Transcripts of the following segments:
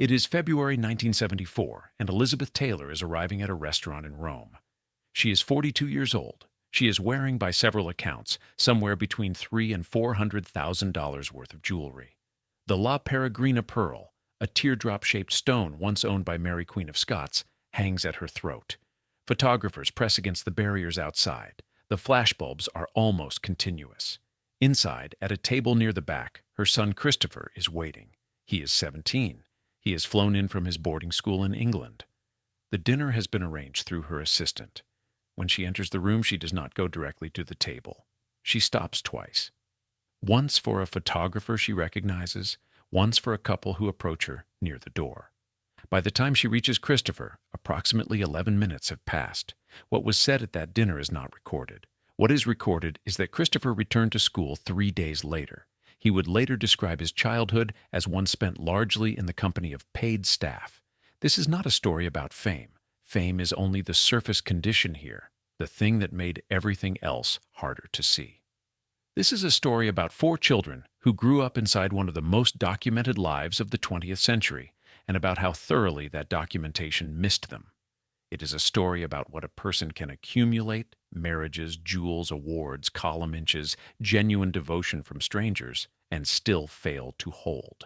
It is February 1974, and Elizabeth Taylor is arriving at a restaurant in Rome. She is 42 years old. She is wearing, by several accounts, somewhere between $300,000 and $400,000 worth of jewelry. The La Peregrina pearl, a teardrop-shaped stone once owned by Mary Queen of Scots, hangs at her throat. Photographers press against the barriers outside. The flashbulbs are almost continuous. Inside, at a table near the back, her son Christopher is waiting. He is 17. He has flown in from his boarding school in England. The dinner has been arranged through her assistant. When she enters the room, she does not go directly to the table. She stops twice. Once for a photographer she recognizes, once for a couple who approach her near the door. By the time she reaches Christopher, approximately 11 minutes have passed. What was said at that dinner is not recorded. What is recorded is that Christopher returned to school 3 days later. He would later describe his childhood as one spent largely in the company of paid staff. This is not a story about fame. Fame is only the surface condition here, the thing that made everything else harder to see. This is a story about 4 children who grew up inside one of the most documented lives of the 20th century, and about how thoroughly that documentation missed them. It is a story about what a person can accumulate: marriages, jewels, awards, column inches, genuine devotion from strangers, and still fail to hold.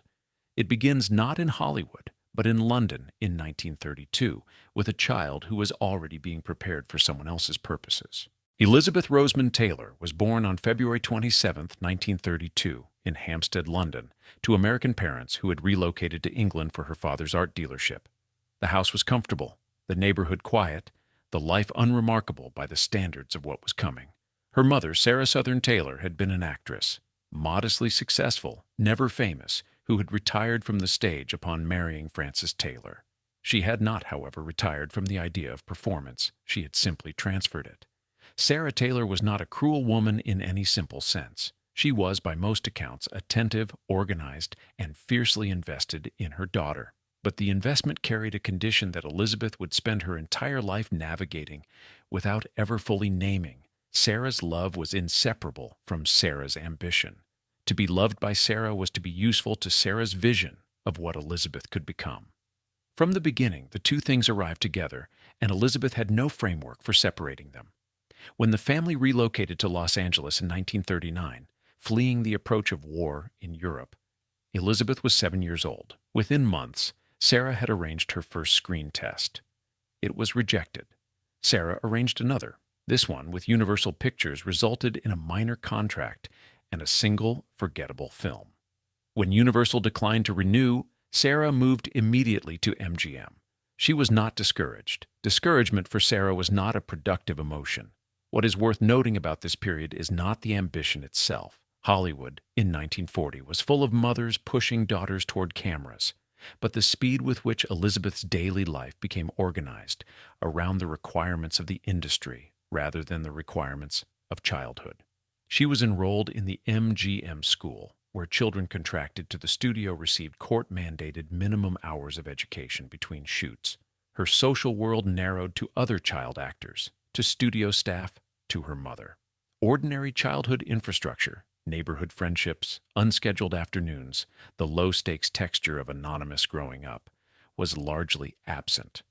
It begins not in Hollywood, but in London in 1932, with a child who was already being prepared for someone else's purposes. Elizabeth Rosamond Taylor was born on February 27, 1932, in Hampstead, London, to American parents who had relocated to England for her father's art dealership. The house was comfortable, the neighborhood quiet, the life unremarkable by the standards of what was coming. Her mother, Sarah Southern Taylor, had been an actress, modestly successful, never famous, who had retired from the stage upon marrying Francis Taylor. She had not, however, retired from the idea of performance. She had simply transferred it. Sarah Taylor was not a cruel woman in any simple sense. She was, by most accounts, attentive, organized, and fiercely invested in her daughter. But the investment carried a condition that Elizabeth would spend her entire life navigating without ever fully naming. Sarah's love was inseparable from Sarah's ambition. To be loved by Sarah was to be useful to Sarah's vision of what Elizabeth could become. From the beginning, the two things arrived together, and Elizabeth had no framework for separating them. When the family relocated to Los Angeles in 1939, fleeing the approach of war in Europe, Elizabeth was 7 years old. Within months, Sarah had arranged her first screen test. It was rejected. Sarah arranged another. This one, with Universal Pictures, resulted in a minor contract and a single, forgettable film. When Universal declined to renew, Sarah moved immediately to MGM. She was not discouraged. Discouragement for Sarah was not a productive emotion. What is worth noting about this period is not the ambition itself. Hollywood, in 1940, was full of mothers pushing daughters toward cameras, but the speed with which Elizabeth's daily life became organized around the requirements of the industry rather than the requirements of childhood. She was enrolled in the MGM school, where children contracted to the studio received court-mandated minimum hours of education between shoots. Her social world narrowed to other child actors, to studio staff, to her mother. Ordinary childhood infrastructure, neighborhood friendships, unscheduled afternoons, the low-stakes texture of anonymous growing up, was largely absent.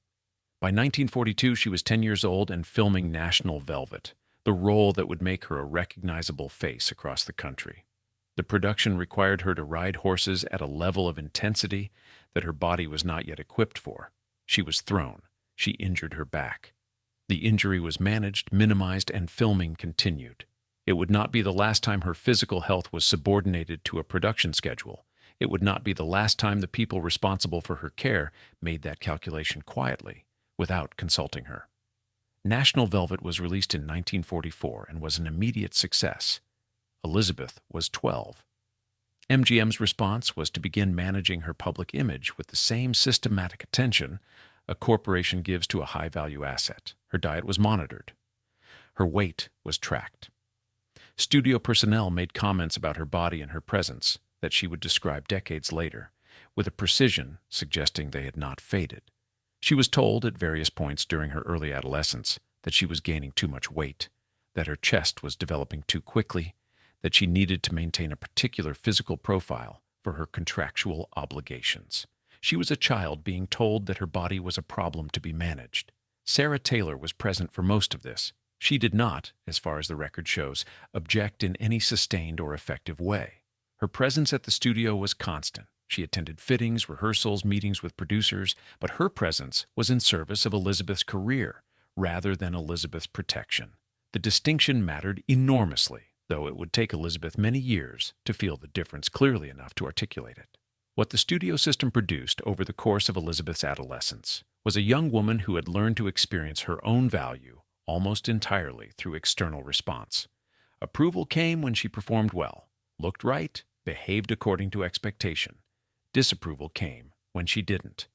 By 1942, she was 10 years old and filming National Velvet, the role that would make her a recognizable face across the country. The production required her to ride horses at a level of intensity that her body was not yet equipped for. She was thrown. She injured her back. The injury was managed, minimized, and filming continued. It would not be the last time her physical health was subordinated to a production schedule. It would not be the last time the people responsible for her care made that calculation quietly, without consulting her. National Velvet was released in 1944 and was an immediate success. Elizabeth was 12. MGM's response was to begin managing her public image with the same systematic attention a corporation gives to a high-value asset. Her diet was monitored. Her weight was tracked. Studio personnel made comments about her body and her presence that she would describe decades later, with a precision suggesting they had not faded. She was told at various points during her early adolescence that she was gaining too much weight, that her chest was developing too quickly, that she needed to maintain a particular physical profile for her contractual obligations. She was a child being told that her body was a problem to be managed. Sarah Taylor was present for most of this. She did not, as far as the record shows, object in any sustained or effective way. Her presence at the studio was constant. She attended fittings, rehearsals, meetings with producers, but her presence was in service of Elizabeth's career rather than Elizabeth's protection. The distinction mattered enormously, though it would take Elizabeth many years to feel the difference clearly enough to articulate it. What the studio system produced over the course of Elizabeth's adolescence was a young woman who had learned to experience her own value almost entirely through external response. Approval came when she performed well, looked right, behaved according to expectation. Disapproval came when she didn't.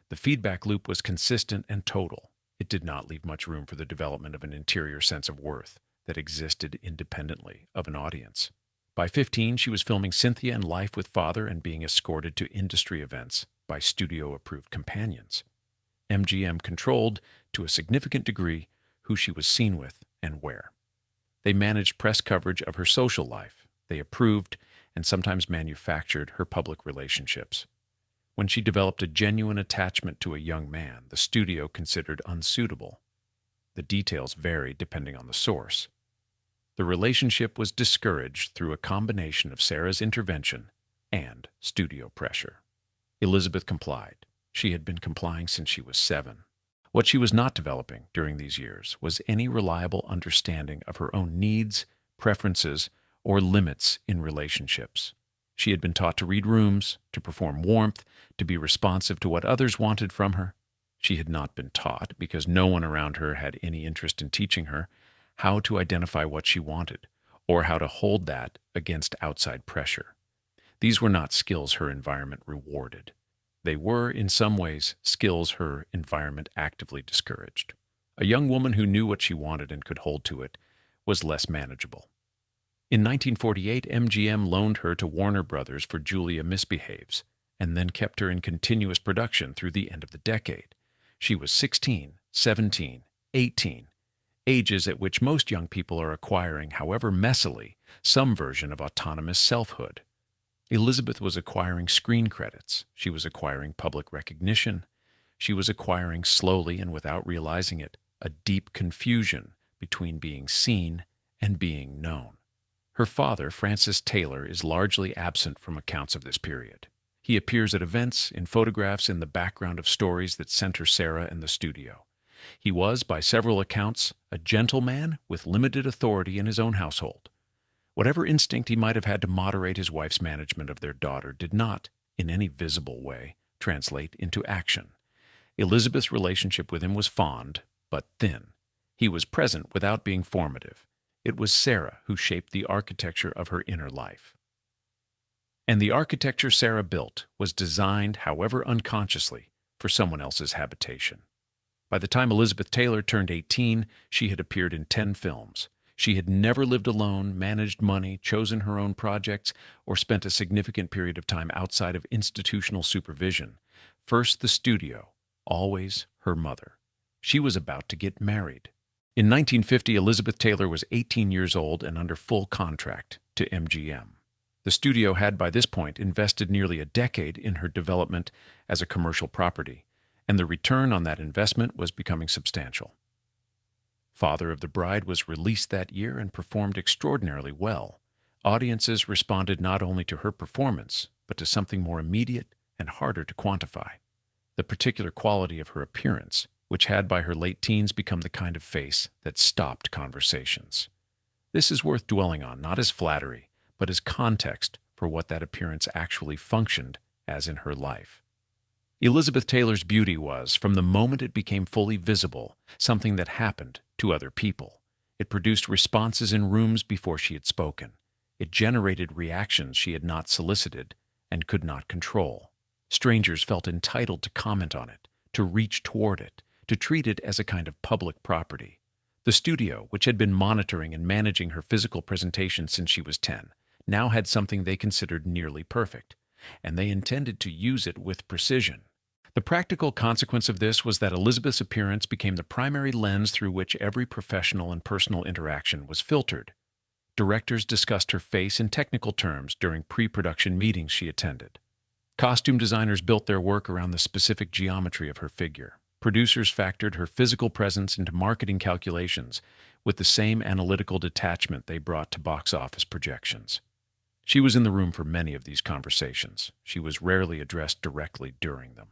The feedback loop was consistent and total. It did not leave much room for the development of an interior sense of worth that existed independently of an audience. By 15, she was filming Cynthia and Life with Father and being escorted to industry events by studio-approved companions. MGM controlled, to a significant degree, who she was seen with and where. They managed press coverage of her social life. They approved and sometimes manufactured her public relationships. When she developed a genuine attachment to a young man, the studio considered unsuitable. The details varied depending on the source. The relationship was discouraged through a combination of Sarah's intervention and studio pressure. Elizabeth complied. She had been complying since she was 7. What she was not developing during these years was any reliable understanding of her own needs, preferences, or limits in relationships. She had been taught to read rooms, to perform warmth, to be responsive to what others wanted from her. She had not been taught, because no one around her had any interest in teaching her, how to identify what she wanted, or how to hold that against outside pressure. These were not skills her environment rewarded. They were, in some ways, skills her environment actively discouraged. A young woman who knew what she wanted and could hold to it was less manageable. In 1948, MGM loaned her to Warner Brothers for Julia Misbehaves, and then kept her in continuous production through the end of the decade. She was 16, 17, 18, ages at which most young people are acquiring, however messily, some version of autonomous selfhood. Elizabeth was acquiring screen credits. She was acquiring public recognition. She was acquiring, slowly and without realizing it, a deep confusion between being seen and being known. Her father, Francis Taylor, is largely absent from accounts of this period. He appears at events, in photographs, in the background of stories that center Sarah and the studio. He was, by several accounts, a gentleman with limited authority in his own household. Whatever instinct he might have had to moderate his wife's management of their daughter did not, in any visible way, translate into action. Elizabeth's relationship with him was fond, but thin. He was present without being formative. It was Sarah who shaped the architecture of her inner life. And the architecture Sarah built was designed, however unconsciously, for someone else's habitation. By the time Elizabeth Taylor turned 18, she had appeared in 10 films. She had never lived alone, managed money, chosen her own projects, or spent a significant period of time outside of institutional supervision. First the studio, always her mother. She was about to get married. In 1950, Elizabeth Taylor was 18 years old and under full contract to MGM. The studio had by this point invested nearly a decade in her development as a commercial property, and the return on that investment was becoming substantial. Father of the Bride was released that year and performed extraordinarily well. Audiences responded not only to her performance, but to something more immediate and harder to quantify: the particular quality of her appearance, which had by her late teens become the kind of face that stopped conversations. This is worth dwelling on, not as flattery, but as context for what that appearance actually functioned as in her life. Elizabeth Taylor's beauty was, from the moment it became fully visible, something that happened to other people. It produced responses in rooms before she had spoken. It generated reactions she had not solicited and could not control. Strangers felt entitled to comment on it, to reach toward it, to treat it as a kind of public property. The studio, which had been monitoring and managing her physical presentation since she was 10, now had something they considered nearly perfect, and they intended to use it with precision. The practical consequence of this was that Elizabeth's appearance became the primary lens through which every professional and personal interaction was filtered. Directors discussed her face in technical terms during pre-production meetings she attended. Costume designers built their work around the specific geometry of her figure. Producers factored her physical presence into marketing calculations with the same analytical detachment they brought to box office projections. She was in the room for many of these conversations. She was rarely addressed directly during them.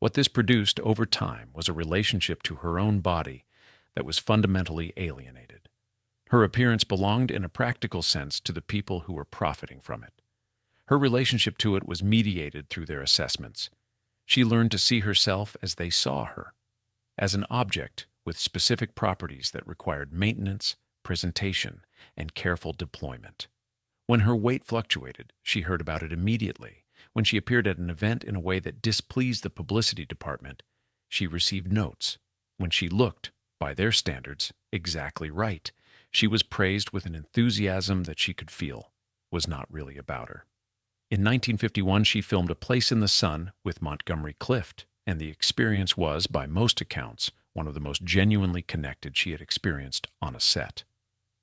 What this produced over time was a relationship to her own body that was fundamentally alienated. Her appearance belonged in a practical sense to the people who were profiting from it. Her relationship to it was mediated through their assessments. She learned to see herself as they saw her, as an object with specific properties that required maintenance, presentation, and careful deployment. When her weight fluctuated, she heard about it immediately. When she appeared at an event in a way that displeased the publicity department, she received notes. When she looked, by their standards, exactly right, she was praised with an enthusiasm that she could feel was not really about her. In 1951, she filmed A Place in the Sun with Montgomery Clift, and the experience was, by most accounts, one of the most genuinely connected she had experienced on a set.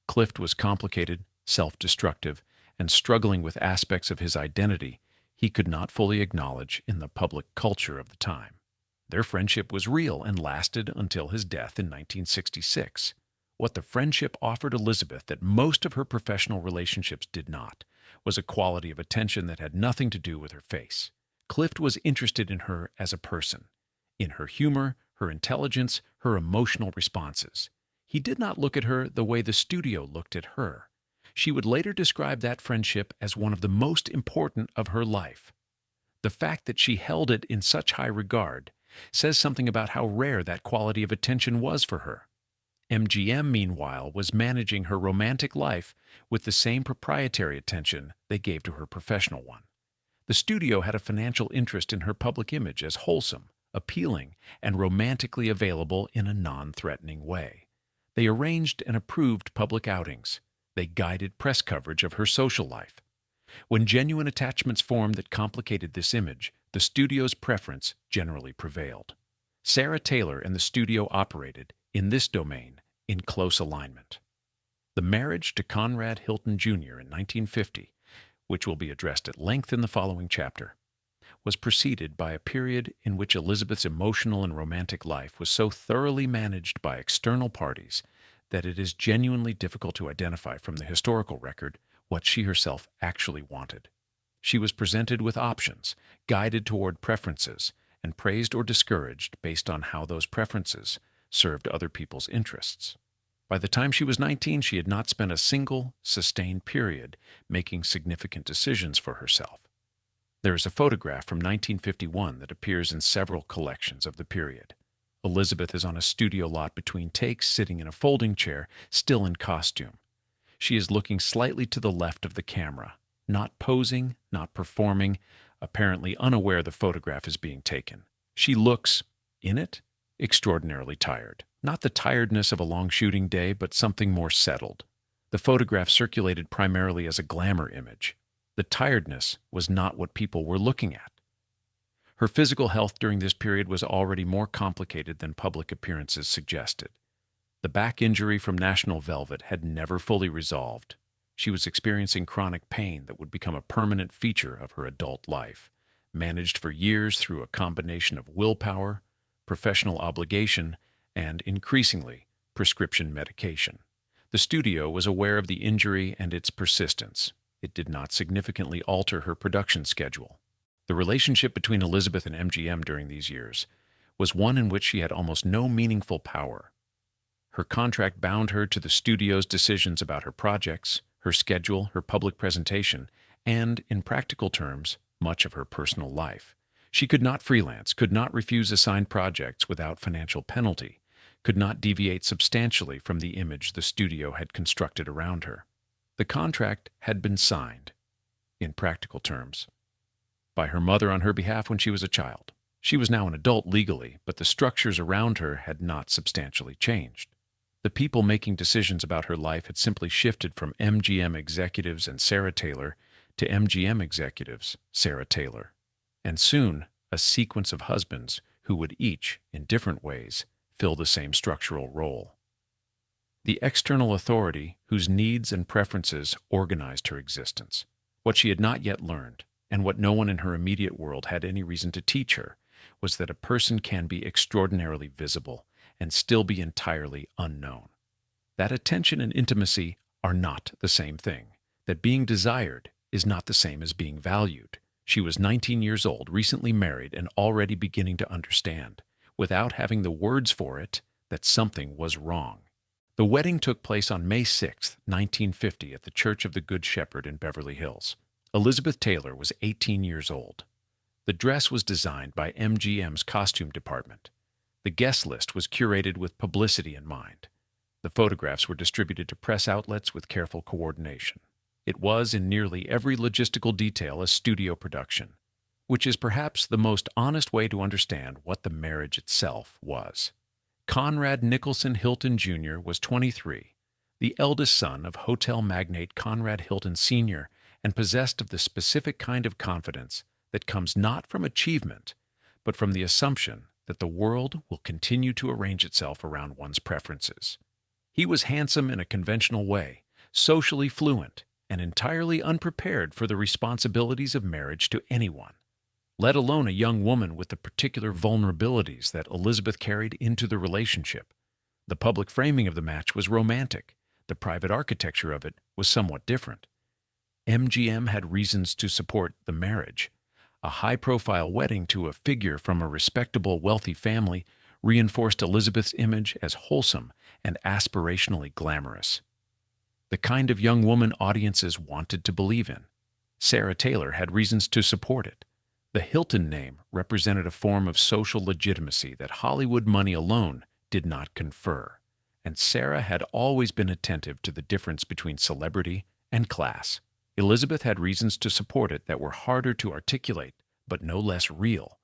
Clift was complicated, self-destructive, and struggling with aspects of his identity he could not fully acknowledge in the public culture of the time. Their friendship was real and lasted until his death in 1966. What the friendship offered Elizabeth that most of her professional relationships did not was a quality of attention that had nothing to do with her face. Clift was interested in her as a person, in her humor, her intelligence, her emotional responses. He did not look at her the way the studio looked at her. She would later describe that friendship as one of the most important of her life. The fact that she held it in such high regard says something about how rare that quality of attention was for her. MGM, meanwhile, was managing her romantic life with the same proprietary attention they gave to her professional one. The studio had a financial interest in her public image as wholesome, appealing, and romantically available in a non-threatening way. They arranged and approved public outings. They guided press coverage of her social life. When genuine attachments formed that complicated this image, the studio's preference generally prevailed. Sarah Taylor and the studio operated, in this domain, in close alignment. The marriage to Conrad Hilton Jr. in 1950, which will be addressed at length in the following chapter, was preceded by a period in which Elizabeth's emotional and romantic life was so thoroughly managed by external parties that it is genuinely difficult to identify from the historical record what she herself actually wanted. She was presented with options, guided toward preferences, and praised or discouraged based on how those preferences served other people's interests. By the time she was 19, she had not spent a single, sustained period making significant decisions for herself. There is a photograph from 1951 that appears in several collections of the period. Elizabeth is on a studio lot between takes, sitting in a folding chair, still in costume. She is looking slightly to the left of the camera, not posing, not performing, apparently unaware the photograph is being taken. She looks, in it, extraordinarily tired. Not the tiredness of a long shooting day, but something more settled. The photograph circulated primarily as a glamour image. The tiredness was not what people were looking at. Her physical health during this period was already more complicated than public appearances suggested. The back injury from National Velvet had never fully resolved. She was experiencing chronic pain that would become a permanent feature of her adult life, managed for years through a combination of willpower, professional obligation, and, increasingly, prescription medication. The studio was aware of the injury and its persistence. It did not significantly alter her production schedule. The relationship between Elizabeth and MGM during these years was one in which she had almost no meaningful power. Her contract bound her to the studio's decisions about her projects, her schedule, her public presentation, and, in practical terms, much of her personal life. She could not freelance, could not refuse assigned projects without financial penalty, could not deviate substantially from the image the studio had constructed around her. The contract had been signed, in practical terms, by her mother on her behalf when she was a child. She was now an adult legally, but the structures around her had not substantially changed. The people making decisions about her life had simply shifted from MGM executives and Sarah Taylor to MGM executives, Sarah Taylor, and soon a sequence of husbands who would each, in different ways, fill the same structural role. The external authority whose needs and preferences organized her existence. What she had not yet learned, and what no one in her immediate world had any reason to teach her, was that a person can be extraordinarily visible and still be entirely unknown. That attention and intimacy are not the same thing, that being desired is not the same as being valued. She was 19 years old, recently married, and already beginning to understand, without having the words for it, that something was wrong. The wedding took place on May 6, 1950, at the Church of the Good Shepherd in Beverly Hills. Elizabeth Taylor was 18 years old. The dress was designed by MGM's costume department. The guest list was curated with publicity in mind. The photographs were distributed to press outlets with careful coordination. It was, in nearly every logistical detail, a studio production, which is perhaps the most honest way to understand what the marriage itself was. Conrad Nicholson Hilton Jr. was 23, the eldest son of hotel magnate Conrad Hilton Sr., and possessed of the specific kind of confidence that comes not from achievement, but from the assumption that the world will continue to arrange itself around one's preferences. He was handsome in a conventional way, socially fluent, and entirely unprepared for the responsibilities of marriage to anyone, let alone a young woman with the particular vulnerabilities that Elizabeth carried into the relationship. The public framing of the match was romantic. The private architecture of it was somewhat different. MGM had reasons to support the marriage. A high-profile wedding to a figure from a respectable, wealthy family reinforced Elizabeth's image as wholesome and aspirationally glamorous, the kind of young woman audiences wanted to believe in. Sarah Taylor had reasons to support it. The Hilton name represented a form of social legitimacy that Hollywood money alone did not confer, and Sarah had always been attentive to the difference between celebrity and class. Elizabeth had reasons to support it that were harder to articulate, but no less real.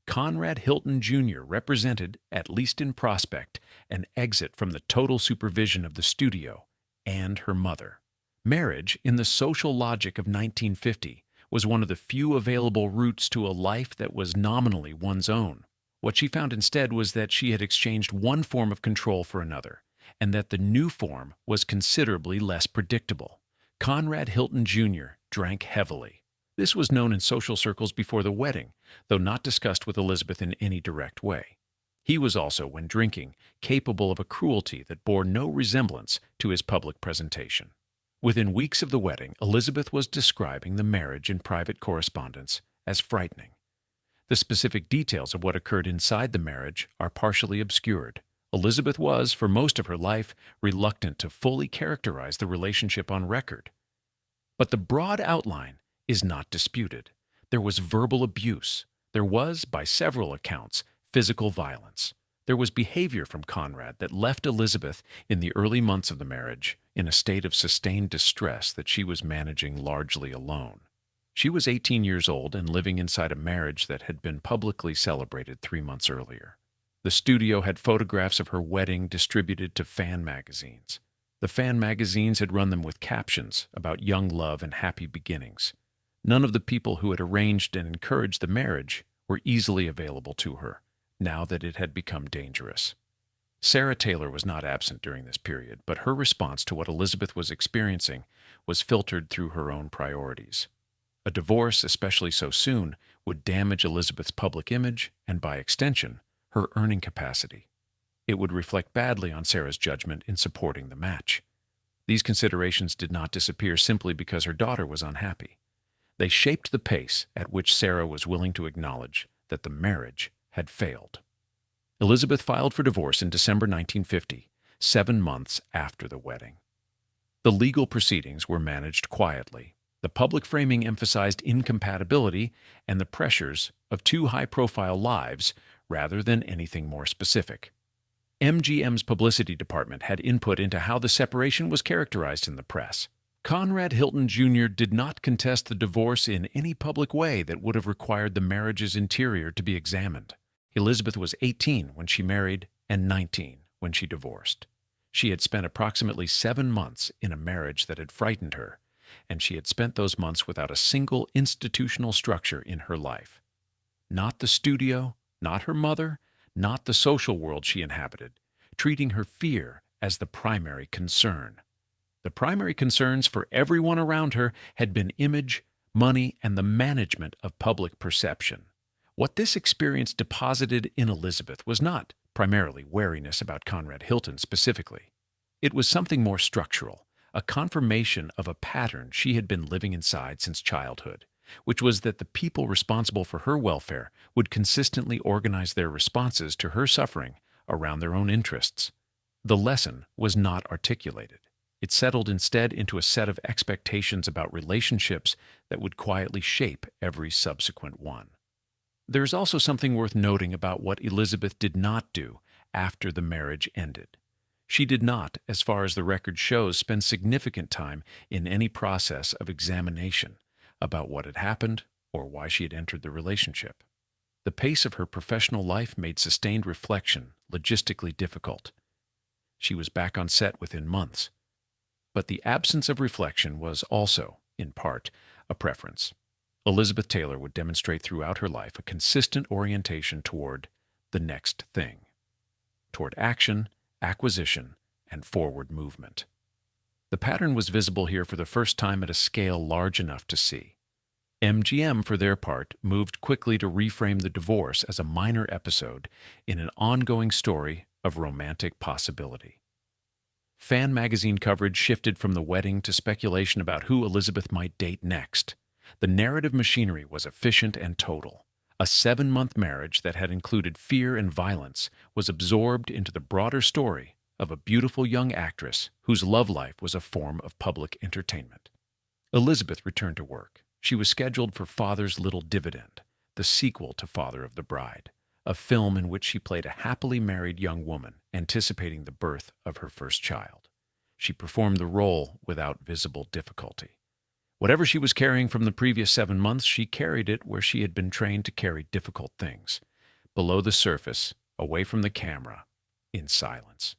Conrad Hilton Jr. represented, at least in prospect, an exit from the total supervision of the studio and her mother. Marriage, in the social logic of 1950, was one of the few available routes to a life that was nominally one's own. What she found instead was that she had exchanged one form of control for another, and that the new form was considerably less predictable. Conrad Hilton Jr. drank heavily. This was known in social circles before the wedding, though not discussed with Elizabeth in any direct way. He was also, when drinking, capable of a cruelty that bore no resemblance to his public presentation. Within weeks of the wedding, Elizabeth was describing the marriage in private correspondence as frightening. The specific details of what occurred inside the marriage are partially obscured. Elizabeth was, for most of her life, reluctant to fully characterize the relationship on record. But the broad outline is not disputed. There was verbal abuse. There was, by several accounts, physical violence. There was behavior from Conrad that left Elizabeth in the early months of the marriage in a state of sustained distress that she was managing largely alone. She was 18 years old and living inside a marriage that had been publicly celebrated 3 months earlier. The studio had photographs of her wedding distributed to fan magazines. The fan magazines had run them with captions about young love and happy beginnings. None of the people who had arranged and encouraged the marriage were easily available to her, now that it had become dangerous. Sarah Taylor was not absent during this period, but her response to what Elizabeth was experiencing was filtered through her own priorities. A divorce, especially so soon, would damage Elizabeth's public image and, by extension, her earning capacity. It would reflect badly on Sarah's judgment in supporting the match. These considerations did not disappear simply because her daughter was unhappy. They shaped the pace at which Sarah was willing to acknowledge that the marriage had failed. Elizabeth filed for divorce in December 1950, 7 months after the wedding. The legal proceedings were managed quietly. The public framing emphasized incompatibility and the pressures of 2 high-profile lives rather than anything more specific. MGM's publicity department had input into how the separation was characterized in the press. Conrad Hilton Jr. did not contest the divorce in any public way that would have required the marriage's interior to be examined. Elizabeth was 18 when she married and 19 when she divorced. She had spent approximately 7 months in a marriage that had frightened her, and she had spent those months without a single institutional structure in her life. Not the studio, not her mother, not the social world she inhabited, treating her fear as the primary concern. The primary concerns for everyone around her had been image, money, and the management of public perception. What this experience deposited in Elizabeth was not primarily wariness about Conrad Hilton specifically. It was something more structural, a confirmation of a pattern she had been living inside since childhood, which was that the people responsible for her welfare would consistently organize their responses to her suffering around their own interests. The lesson was not articulated. It settled instead into a set of expectations about relationships that would quietly shape every subsequent one. There is also something worth noting about what Elizabeth did not do after the marriage ended. She did not, as far as the record shows, spend significant time in any process of examination about what had happened or why she had entered the relationship. The pace of her professional life made sustained reflection logistically difficult. She was back on set within months. But the absence of reflection was also, in part, a preference. Elizabeth Taylor would demonstrate throughout her life a consistent orientation toward the next thing, toward action, acquisition, and forward movement. The pattern was visible here for the first time at a scale large enough to see. MGM, for their part, moved quickly to reframe the divorce as a minor episode in an ongoing story of romantic possibility. Fan magazine coverage shifted from the wedding to speculation about who Elizabeth might date next. The narrative machinery was efficient and total. A 7-month marriage that had included fear and violence was absorbed into the broader story of a beautiful young actress whose love life was a form of public entertainment. Elizabeth returned to work. She was scheduled for Father's Little Dividend, the sequel to Father of the Bride, a film in which she played a happily married young woman anticipating the birth of her first child. She performed the role without visible difficulty. Whatever she was carrying from the previous 7 months, she carried it where she had been trained to carry difficult things, below the surface, away from the camera, in silence.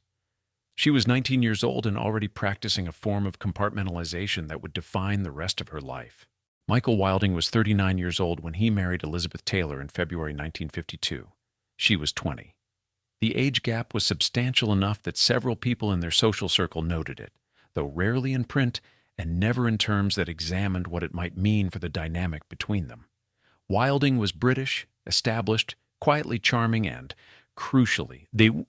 She was 19 years old and already practicing a form of compartmentalization that would define the rest of her life. Michael Wilding was 39 years old when he married Elizabeth Taylor in February 1952. She was 20. The age gap was substantial enough that several people in their social circle noted it, though rarely in print and never in terms that examined what it might mean for the dynamic between them. Wilding was British, established, quietly charming, and, crucially, the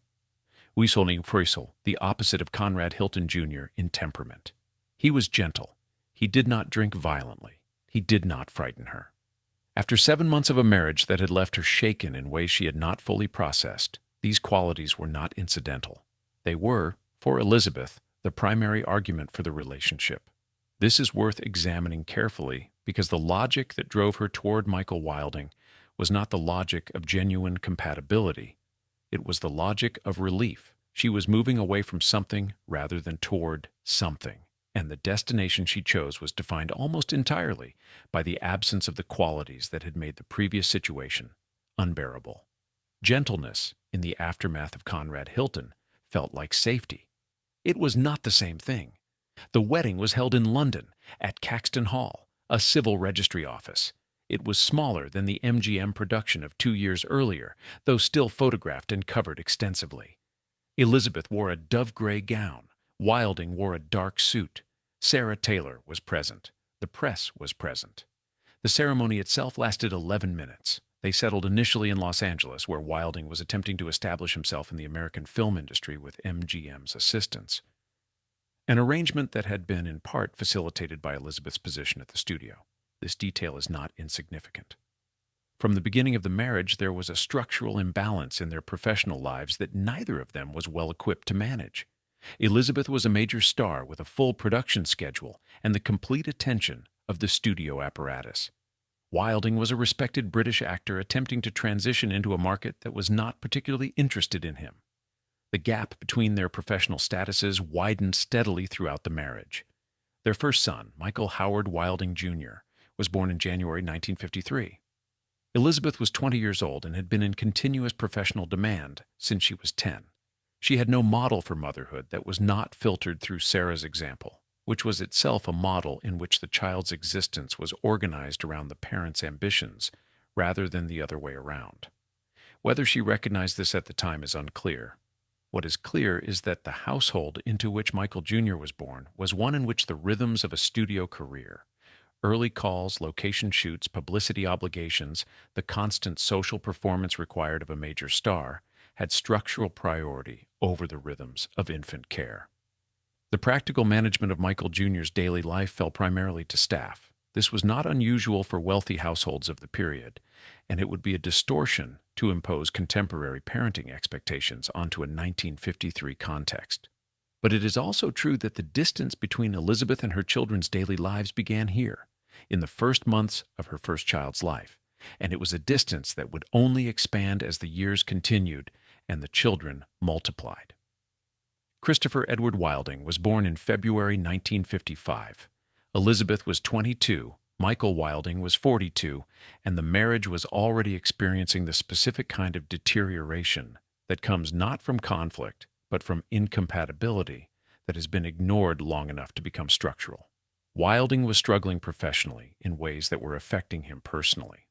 opposite of Conrad Hilton Jr. in temperament. He was gentle. He did not drink violently. He did not frighten her. After 7 months of a marriage that had left her shaken in ways she had not fully processed, these qualities were not incidental. They were, for Elizabeth, the primary argument for the relationship. This is worth examining carefully because the logic that drove her toward Michael Wilding was not the logic of genuine compatibility. It was the logic of relief. She was moving away from something rather than toward something, and the destination she chose was defined almost entirely by the absence of the qualities that had made the previous situation unbearable. Gentleness, in the aftermath of Conrad Hilton, felt like safety. It was not the same thing. The wedding was held in London, at Caxton Hall, a civil registry office. It was smaller than the MGM production of 2 years earlier, though still photographed and covered extensively. Elizabeth wore a dove-gray gown. Wilding wore a dark suit. Sarah Taylor was present. The press was present. The ceremony itself lasted 11 minutes. They settled initially in Los Angeles, where Wilding was attempting to establish himself in the American film industry with MGM's assistance. An arrangement that had been in part facilitated by Elizabeth's position at the studio. This detail is not insignificant. From the beginning of the marriage, there was a structural imbalance in their professional lives that neither of them was well equipped to manage. Elizabeth was a major star with a full production schedule and the complete attention of the studio apparatus. Wilding was a respected British actor attempting to transition into a market that was not particularly interested in him. The gap between their professional statuses widened steadily throughout the marriage. Their first son, Michael Howard Wilding Jr., was born in January 1953. Elizabeth was 20 years old and had been in continuous professional demand since she was 10. She had no model for motherhood that was not filtered through Sarah's example, which was itself a model in which the child's existence was organized around the parent's ambitions rather than the other way around. Whether she recognized this at the time is unclear. What is clear is that the household into which Michael Jr. was born was one in which the rhythms of a studio career, Early calls, location shoots, publicity obligations, the constant social performance required of a major star had structural priority over the rhythms of infant care. The practical management of Michael Jr.'s daily life fell primarily to staff. This was not unusual for wealthy households of the period, and it would be a distortion to impose contemporary parenting expectations onto a 1953 context. But it is also true that the distance between Elizabeth and her children's daily lives began here, in the first months of her first child's life, and it was a distance that would only expand as the years continued and the children multiplied. Christopher Edward Wilding was born in February 1955. Elizabeth was 22, Michael Wilding was 42, and the marriage was already experiencing the specific kind of deterioration that comes not from conflict, but from incompatibility that has been ignored long enough to become structural. Wilding was struggling professionally in ways that were affecting him personally.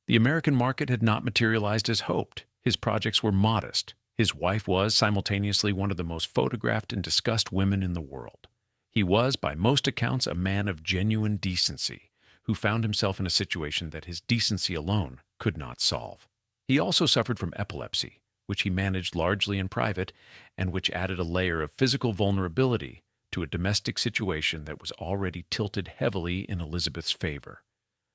The American market had not materialized as hoped. His projects were modest. His wife was simultaneously one of the most photographed and discussed women in the world. He was, by most accounts, a man of genuine decency, who found himself in a situation that his decency alone could not solve. He also suffered from epilepsy, which he managed largely in private, and which added a layer of physical vulnerability to a domestic situation that was already tilted heavily in Elizabeth's favor.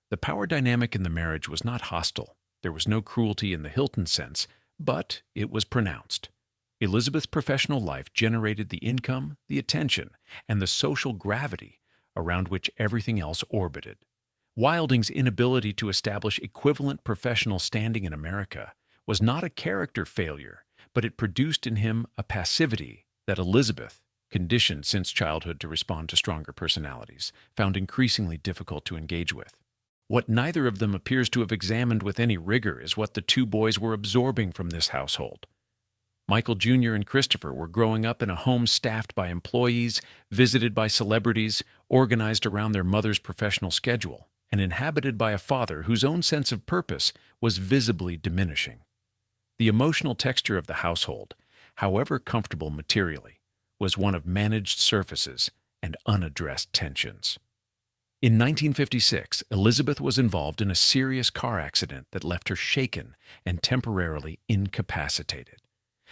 The power dynamic in the marriage was not hostile. There was no cruelty in the Hilton sense, but it was pronounced. Elizabeth's professional life generated the income, the attention, and the social gravity around which everything else orbited. Wilding's inability to establish equivalent professional standing in America was not a character failure, but it produced in him a passivity that Elizabeth, conditioned since childhood to respond to stronger personalities, found increasingly difficult to engage with. What neither of them appears to have examined with any rigor is what the two boys were absorbing from this household. Michael Jr. and Christopher were growing up in a home staffed by employees, visited by celebrities, organized around their mother's professional schedule, and inhabited by a father whose own sense of purpose was visibly diminishing. The emotional texture of the household, however comfortable materially, was one of managed surfaces and unaddressed tensions. In 1956, Elizabeth was involved in a serious car accident that left her shaken and temporarily incapacitated.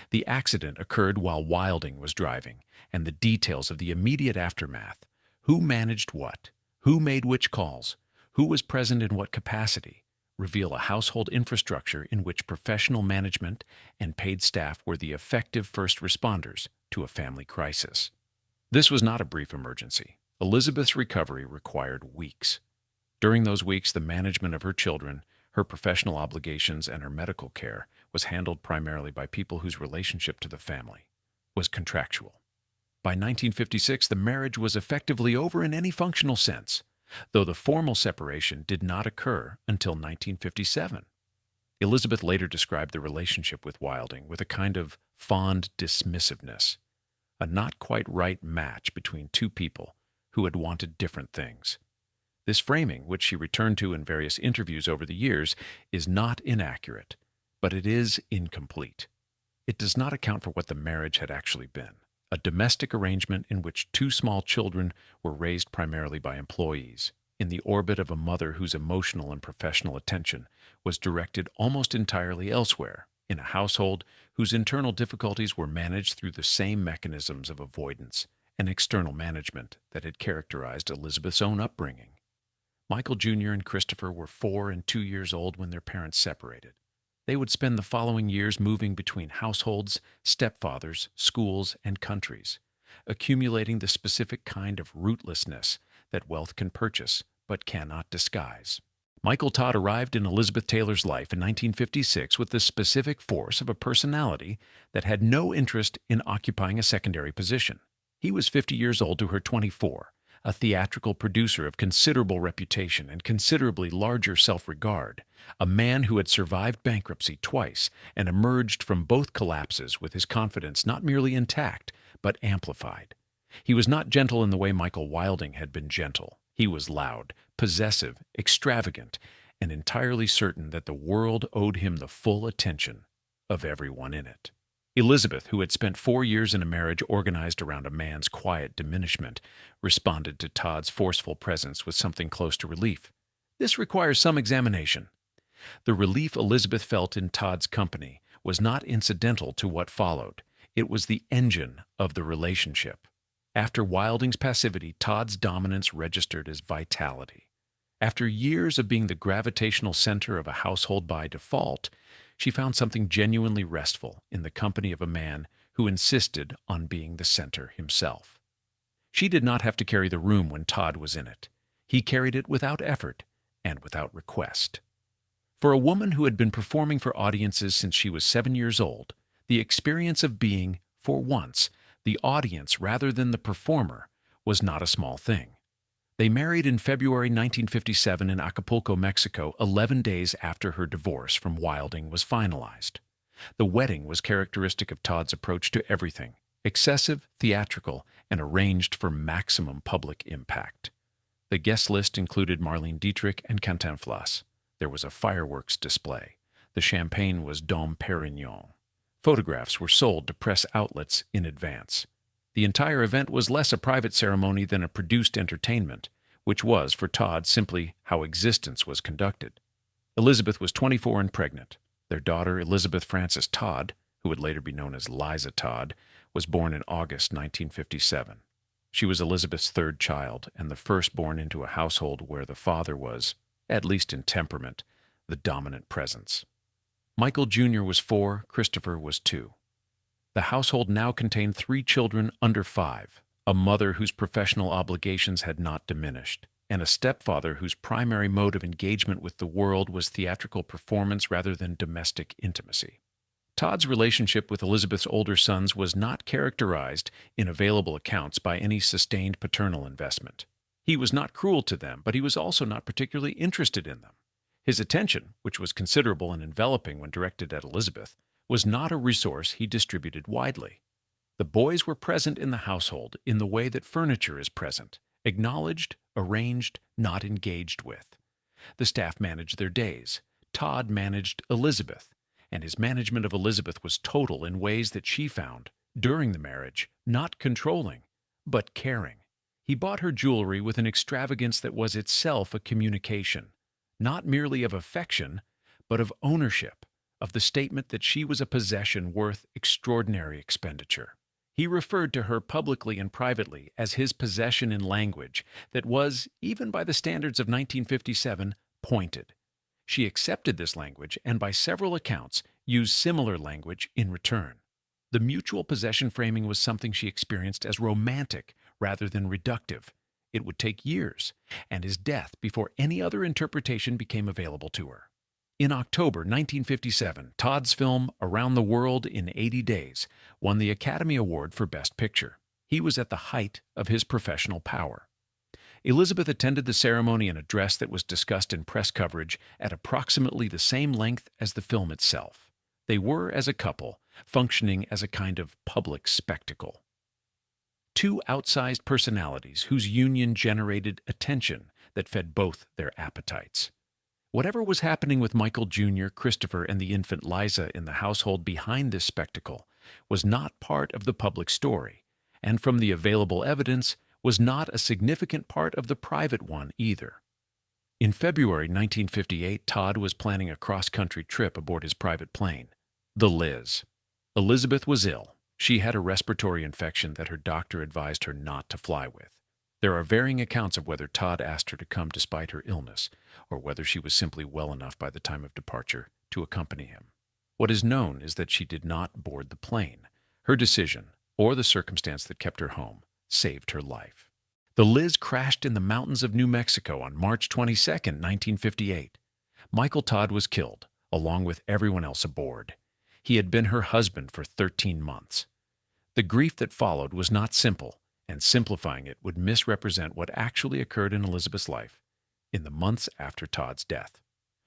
The accident occurred while Wilding was driving, and the details of the immediate aftermath, who managed what, who made which calls, who was present in what capacity, reveal a household infrastructure in which professional management and paid staff were the effective first responders to a family crisis. This was not a brief emergency. Elizabeth's recovery required weeks. During those weeks, the management of her children, her professional obligations, and her medical care was handled primarily by people whose relationship to the family was contractual. By 1956, the marriage was effectively over in any functional sense, though the formal separation did not occur until 1957. Elizabeth later described the relationship with Wilding with a kind of fond dismissiveness, a not quite right match between two people who had wanted different things. This framing, which she returned to in various interviews over the years, is not inaccurate, but it is incomplete. It does not account for what the marriage had actually been, a domestic arrangement in which two small children were raised primarily by employees, in the orbit of a mother whose emotional and professional attention was directed almost entirely elsewhere, in a household whose internal difficulties were managed through the same mechanisms of avoidance and external management that had characterized Elizabeth's own upbringing. Michael Jr. and Christopher were 4 and 2 years old when their parents separated. They would spend the following years moving between households, stepfathers, schools, and countries, accumulating the specific kind of rootlessness that wealth can purchase but cannot disguise. Michael Todd arrived in Elizabeth Taylor's life in 1956 with the specific force of a personality that had no interest in occupying a secondary position. He was 50 years old to her 24, a theatrical producer of considerable reputation and considerably larger self-regard, a man who had survived bankruptcy twice and emerged from both collapses with his confidence not merely intact, but amplified. He was not gentle in the way Michael Wilding had been gentle. He was loud, possessive, extravagant, and entirely certain that the world owed him the full attention of everyone in it. Elizabeth, who had spent 4 years in a marriage organized around a man's quiet diminishment, responded to Todd's forceful presence with something close to relief. This requires some examination. The relief Elizabeth felt in Todd's company was not incidental to what followed. It was the engine of the relationship. After Wilding's passivity, Todd's dominance registered as vitality. After years of being the gravitational center of a household by default, she found something genuinely restful in the company of a man who insisted on being the center himself. She did not have to carry the room when Todd was in it. He carried it without effort and without request. For a woman who had been performing for audiences since she was 7 years old, the experience of being, for once, the audience rather than the performer was not a small thing. They married in February 1957 in Acapulco, Mexico, 11 days after her divorce from Wilding was finalized. The wedding was characteristic of Todd's approach to everything, excessive, theatrical, and arranged for maximum public impact. The guest list included Marlene Dietrich and Cantinflas. There was a fireworks display. The champagne was Dom Perignon. Photographs were sold to press outlets in advance. The entire event was less a private ceremony than a produced entertainment, which was, for Todd, simply how existence was conducted. Elizabeth was 24 and pregnant. Their daughter, Elizabeth Frances Todd, who would later be known as Liza Todd, was born in August 1957. She was Elizabeth's third child and the first born into a household where the father was, at least in temperament, the dominant presence. Michael Jr. was 4, Christopher was 2. The household now contained 3 children under 5, a mother whose professional obligations had not diminished, and a stepfather whose primary mode of engagement with the world was theatrical performance rather than domestic intimacy. Todd's relationship with Elizabeth's older sons was not characterized in available accounts by any sustained paternal investment. He was not cruel to them, but he was also not particularly interested in them. His attention, which was considerable and enveloping when directed at Elizabeth, was not a resource he distributed widely. The boys were present in the household in the way that furniture is present, acknowledged, arranged, not engaged with. The staff managed their days. Todd managed Elizabeth, and his management of Elizabeth was total in ways that she found, during the marriage, not controlling, but caring. He bought her jewelry with an extravagance that was itself a communication, not merely of affection, but of ownership, of the statement that she was a possession worth extraordinary expenditure. He referred to her publicly and privately as his possession in language that was, even by the standards of 1957, pointed. She accepted this language and, by several accounts, used similar language in return. The mutual possession framing was something she experienced as romantic rather than reductive. It would take years, and his death before any other interpretation became available to her. In October 1957, Todd's film Around the World in 80 Days won the Academy Award for Best Picture. He was at the height of his professional power. Elizabeth attended the ceremony in a dress that was discussed in press coverage at approximately the same length as the film itself. They were, as a couple, functioning as a kind of public spectacle. 2 outsized personalities whose union generated attention that fed both their appetites. Whatever was happening with Michael Jr., Christopher, and the infant Liza in the household behind this spectacle was not part of the public story, and from the available evidence was not a significant part of the private one either. In February 1958, Todd was planning a cross-country trip aboard his private plane, the Liz. Elizabeth was ill. She had a respiratory infection that her doctor advised her not to fly with. There are varying accounts of whether Todd asked her to come despite her illness, or whether she was simply well enough by the time of departure to accompany him. What is known is that she did not board the plane. Her decision, or the circumstance that kept her home, saved her life. The Liz crashed in the mountains of New Mexico on March 22, 1958. Michael Todd was killed, along with everyone else aboard. He had been her husband for 13 months. The grief that followed was not simple, and simplifying it would misrepresent what actually occurred in Elizabeth's life in the months after Todd's death.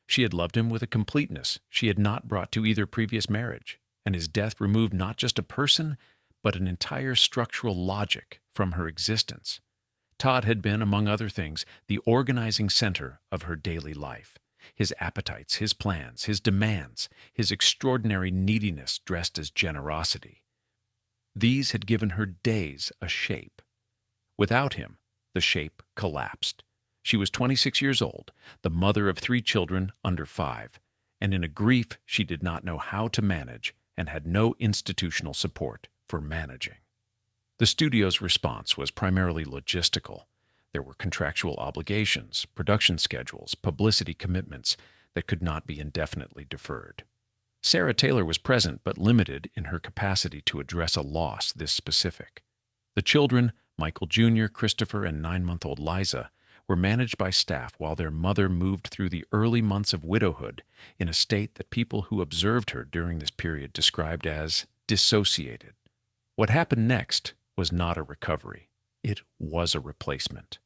She had loved him with a completeness she had not brought to either previous marriage, and his death removed not just a person, but an entire structural logic from her existence. Todd had been, among other things, the organizing center of her daily life. his appetites, his plans, his demands, his extraordinary neediness dressed as generosity. These had given her days a shape. Without him, the shape collapsed. She was 26 years old, the mother of 3 children under 5, and in a grief she did not know how to manage and had no institutional support for managing. The studio's response was primarily logistical. There were contractual obligations, production schedules, publicity commitments that could not be indefinitely deferred. Sarah Taylor was present but limited in her capacity to address a loss this specific. The children, Michael Jr., Christopher, and 9-month-old Liza, were managed by staff while their mother moved through the early months of widowhood in a state that people who observed her during this period described as dissociated. What happened next was not a recovery. It was a replacement.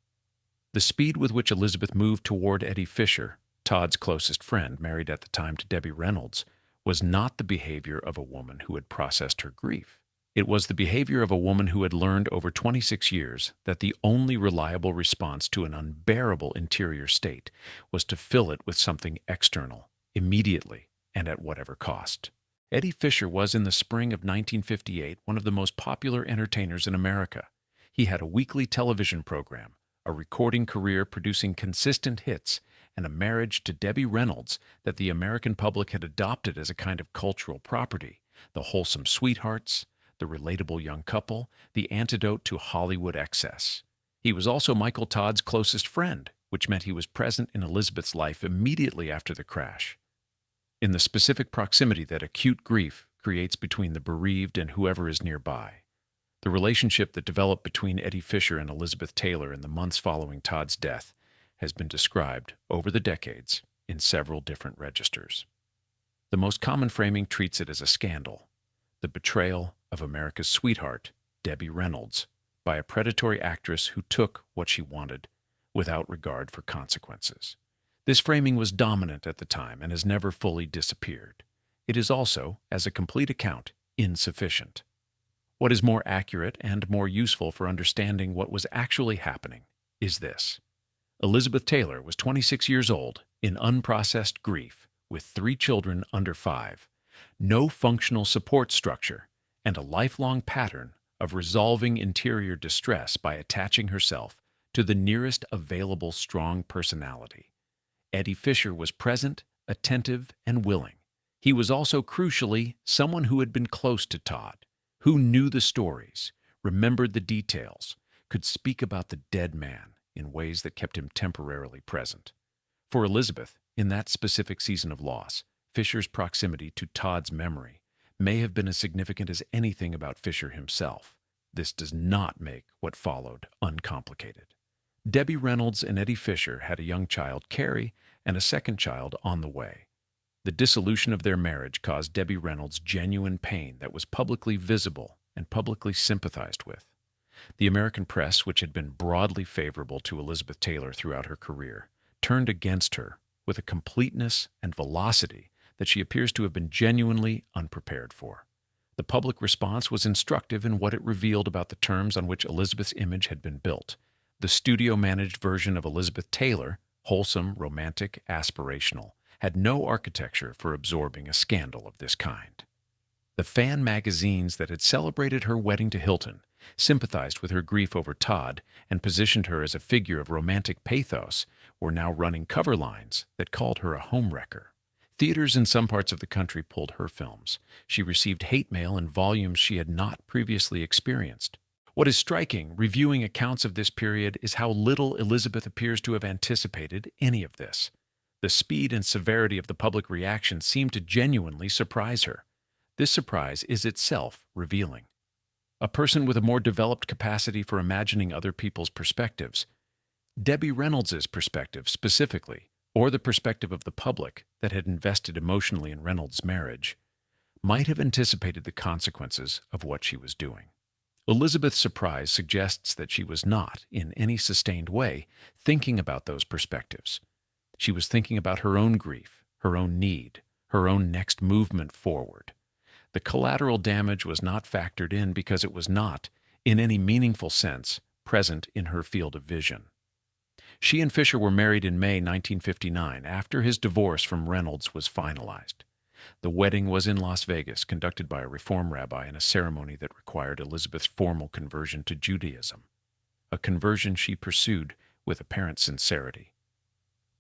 The speed with which Elizabeth moved toward Eddie Fisher, Todd's closest friend, married at the time to Debbie Reynolds, was not the behavior of a woman who had processed her grief. It was the behavior of a woman who had learned over 26 years that the only reliable response to an unbearable interior state was to fill it with something external, immediately, and at whatever cost. Eddie Fisher was, in the spring of 1958, one of the most popular entertainers in America. He had a weekly television program, a recording career producing consistent hits, and a marriage to Debbie Reynolds that the American public had adopted as a kind of cultural property, the wholesome sweethearts, the relatable young couple, the antidote to Hollywood excess. He was also Michael Todd's closest friend, which meant he was present in Elizabeth's life immediately after the crash. In the specific proximity that acute grief creates between the bereaved and whoever is nearby. The relationship that developed between Eddie Fisher and Elizabeth Taylor in the months following Todd's death has been described over the decades in several different registers. The most common framing treats it as a scandal, the betrayal of America's sweetheart, Debbie Reynolds, by a predatory actress who took what she wanted without regard for consequences. This framing was dominant at the time and has never fully disappeared. It is also, as a complete account, insufficient. What is more accurate and more useful for understanding what was actually happening is this. Elizabeth Taylor was 26 years old, in unprocessed grief, with 3 children under 5, no functional support structure, and a lifelong pattern of resolving interior distress by attaching herself to the nearest available strong personality. Eddie Fisher was present, attentive, and willing. He was also, crucially, someone who had been close to Todd, who knew the stories, remembered the details, could speak about the dead man in ways that kept him temporarily present. For Elizabeth, in that specific season of loss, Fisher's proximity to Todd's memory may have been as significant as anything about Fisher himself. This does not make what followed uncomplicated. Debbie Reynolds and Eddie Fisher had a young child, Carrie, and a second child on the way. The dissolution of their marriage caused Debbie Reynolds genuine pain that was publicly visible and publicly sympathized with. The American press, which had been broadly favorable to Elizabeth Taylor throughout her career, turned against her with a completeness and velocity that she appears to have been genuinely unprepared for. The public response was instructive in what it revealed about the terms on which Elizabeth's image had been built. The studio-managed version of Elizabeth Taylor, wholesome, romantic, aspirational, had no architecture for absorbing a scandal of this kind. The fan magazines that had celebrated her wedding to Hilton sympathized with her grief over Todd and positioned her as a figure of romantic pathos were now running cover lines that called her a homewrecker. Theaters in some parts of the country pulled her films. She received hate mail in volumes she had not previously experienced. What is striking, reviewing accounts of this period, is how little Elizabeth appears to have anticipated any of this. The speed and severity of the public reaction seemed to genuinely surprise her. This surprise is itself revealing. A person with a more developed capacity for imagining other people's perspectives, Debbie Reynolds' perspective specifically, or the perspective of the public that had invested emotionally in Reynolds' marriage, might have anticipated the consequences of what she was doing. Elizabeth's surprise suggests that she was not, in any sustained way, thinking about those perspectives. She was thinking about her own grief, her own need, her own next movement forward. The collateral damage was not factored in because it was not, in any meaningful sense, present in her field of vision. She and Fisher were married in May 1959 after his divorce from Reynolds was finalized. The wedding was in Las Vegas, conducted by a Reform rabbi in a ceremony that required Elizabeth's formal conversion to Judaism, a conversion she pursued with apparent sincerity.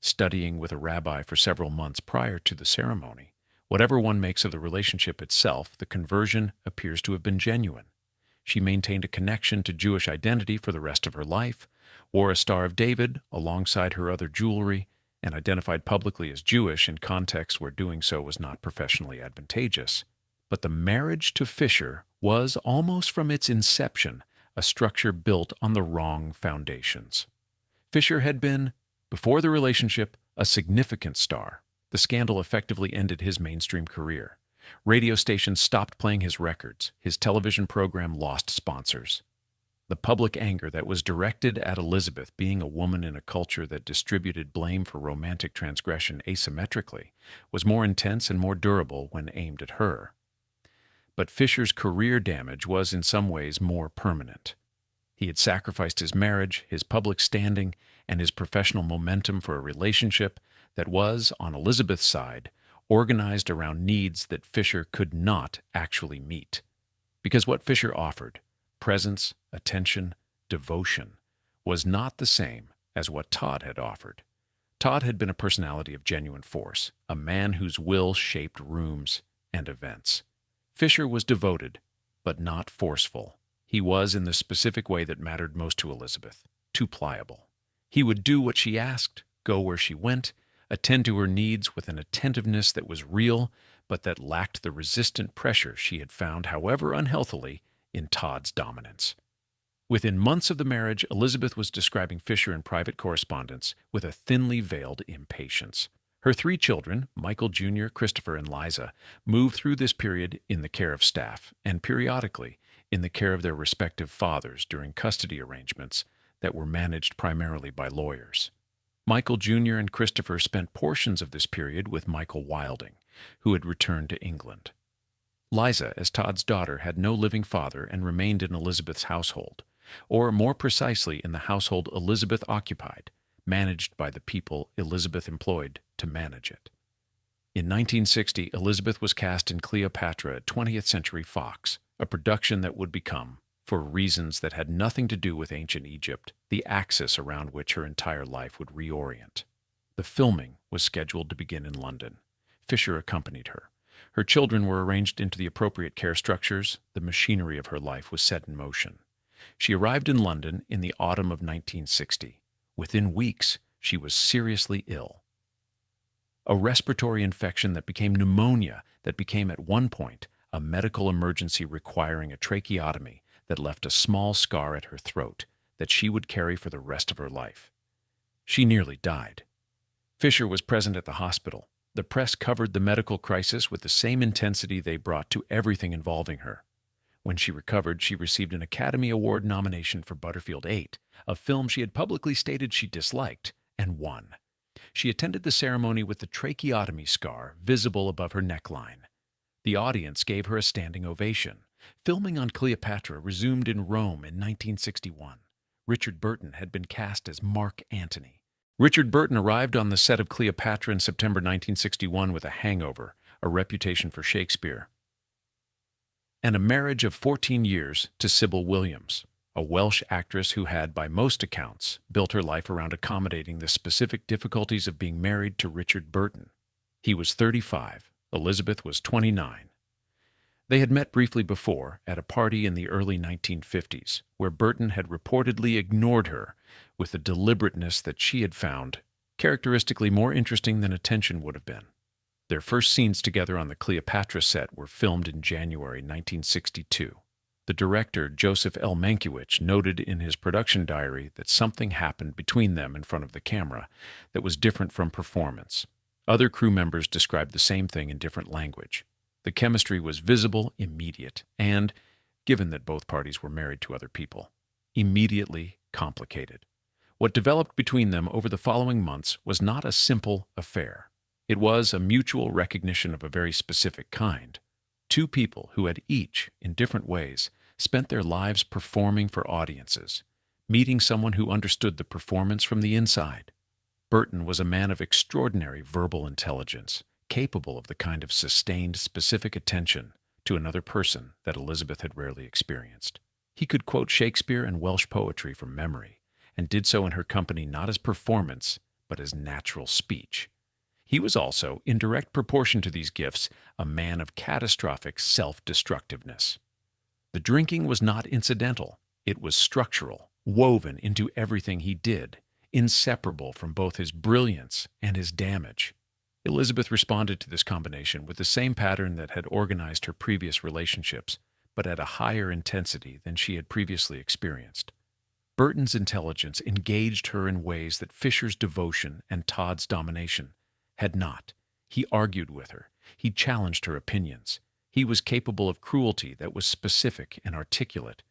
Studying with a rabbi for several months prior to the ceremony, whatever one makes of the relationship itself, the conversion appears to have been genuine. She maintained a connection to Jewish identity for the rest of her life, wore a Star of David alongside her other jewelry, and identified publicly as Jewish in contexts where doing so was not professionally advantageous. But the marriage to Fisher was, almost from its inception, a structure built on the wrong foundations. Fisher had been, before the relationship, a significant star. The scandal effectively ended his mainstream career. Radio stations stopped playing his records. His television program lost sponsors. The public anger that was directed at Elizabeth, being a woman in a culture that distributed blame for romantic transgression asymmetrically, was more intense and more durable when aimed at her. But Fisher's career damage was in some ways more permanent. He had sacrificed his marriage, his public standing, and his professional momentum for a relationship that was, on Elizabeth's side, organized around needs that Fisher could not actually meet. Because what Fisher offered, presence, attention, devotion, was not the same as what Todd had offered. Todd had been a personality of genuine force, a man whose will shaped rooms and events. Fisher was devoted, but not forceful. He was in the specific way that mattered most to Elizabeth, too pliable. He would do what she asked, go where she went, attend to her needs with an attentiveness that was real, but that lacked the resistant pressure she had found, however unhealthily, in Todd's dominance. Within months of the marriage, Elizabeth was describing Fisher in private correspondence with a thinly veiled impatience. Her 3 children, Michael Jr., Christopher, and Liza, moved through this period in the care of staff, and periodically in the care of their respective fathers during custody arrangements that were managed primarily by lawyers. Michael Jr. and Christopher spent portions of this period with Michael Wilding, who had returned to England. Liza, as Todd's daughter, had no living father and remained in Elizabeth's household, or more precisely in the household Elizabeth occupied, managed by the people Elizabeth employed to manage it. In 1960, Elizabeth was cast in Cleopatra at 20th Century Fox, a production that would become, for reasons that had nothing to do with ancient Egypt, the axis around which her entire life would reorient. The filming was scheduled to begin in London. Fisher accompanied her. Her children were arranged into the appropriate care structures. The machinery of her life was set in motion. She arrived in London in the autumn of 1960. Within weeks, she was seriously ill. A respiratory infection that became pneumonia, that became at one point a medical emergency requiring a tracheotomy that left a small scar at her throat that she would carry for the rest of her life. She nearly died. Fisher was present at the hospital. The press covered the medical crisis with the same intensity they brought to everything involving her. When she recovered, she received an Academy Award nomination for Butterfield 8, a film she had publicly stated she disliked, and won. She attended the ceremony with the tracheotomy scar visible above her neckline. The audience gave her a standing ovation. Filming on Cleopatra resumed in Rome in 1961. Richard Burton had been cast as Mark Antony. Richard Burton arrived on the set of Cleopatra in September 1961 with a hangover, a reputation for Shakespeare, and a marriage of 14 years to Sybil Williams, a Welsh actress who had, by most accounts, built her life around accommodating the specific difficulties of being married to Richard Burton. He was 35, Elizabeth was 29. They had met briefly before at a party in the early 1950s, where Burton had reportedly ignored her with a deliberateness that she had found characteristically more interesting than attention would have been. Their first scenes together on the Cleopatra set were filmed in January 1962. The director, Joseph L. Mankiewicz, noted in his production diary that something happened between them in front of the camera that was different from performance. Other crew members described the same thing in different language. The chemistry was visible, immediate, and, given that both parties were married to other people, immediately complicated. What developed between them over the following months was not a simple affair. It was a mutual recognition of a very specific kind. Two people who had each, in different ways, spent their lives performing for audiences, meeting someone who understood the performance from the inside. Burton was a man of extraordinary verbal intelligence, capable of the kind of sustained, specific attention to another person that Elizabeth had rarely experienced. He could quote Shakespeare and Welsh poetry from memory, and did so in her company not as performance, but as natural speech. He was also, in direct proportion to these gifts, a man of catastrophic self-destructiveness. The drinking was not incidental, it was structural, woven into everything he did, inseparable from both his brilliance and his damage. Elizabeth responded to this combination with the same pattern that had organized her previous relationships, but at a higher intensity than she had previously experienced. Burton's intelligence engaged her in ways that Fisher's devotion and Todd's domination had not. He argued with her. He challenged her opinions. He was capable of cruelty that was specific and articulate.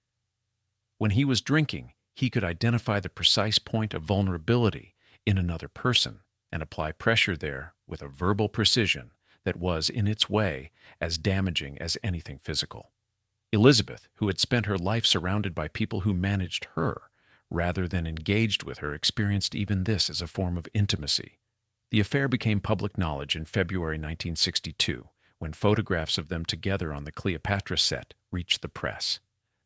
When he was drinking, he could identify the precise point of vulnerability in another person and apply pressure there with a verbal precision that was, in its way, as damaging as anything physical. Elizabeth, who had spent her life surrounded by people who managed her, rather than engaged with her, experienced even this as a form of intimacy. The affair became public knowledge in February 1962, when photographs of them together on the Cleopatra set reached the press.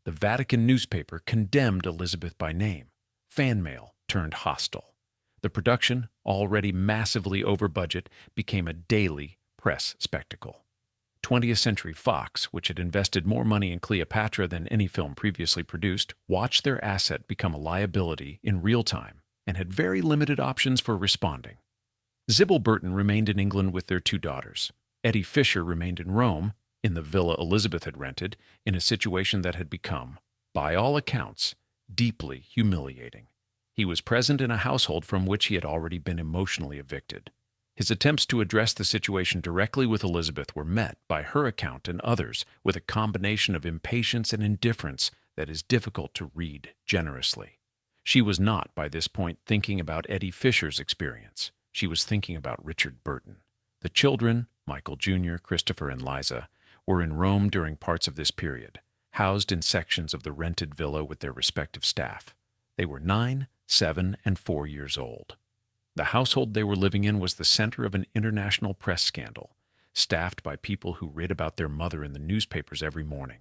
The Vatican newspaper condemned Elizabeth by name. Fan mail turned hostile. The production, already massively over budget, became a daily press spectacle. 20th Century Fox, which had invested more money in Cleopatra than any film previously produced, watched their asset become a liability in real time and had very limited options for responding. Sybil Burton remained in England with their two daughters. Eddie Fisher remained in Rome, in the villa Elizabeth had rented, in a situation that had become, by all accounts, deeply humiliating. He was present in a household from which he had already been emotionally evicted. His attempts to address the situation directly with Elizabeth were met, by her account and others, with a combination of impatience and indifference that is difficult to read generously. She was not, by this point, thinking about Eddie Fisher's experience. She was thinking about Richard Burton. The children, Michael Jr., Christopher, and Liza, were in Rome during parts of this period, housed in sections of the rented villa with their respective staff. They were 9, 7, and 4 years old. The household they were living in was the center of an international press scandal, staffed by people who read about their mother in the newspapers every morning,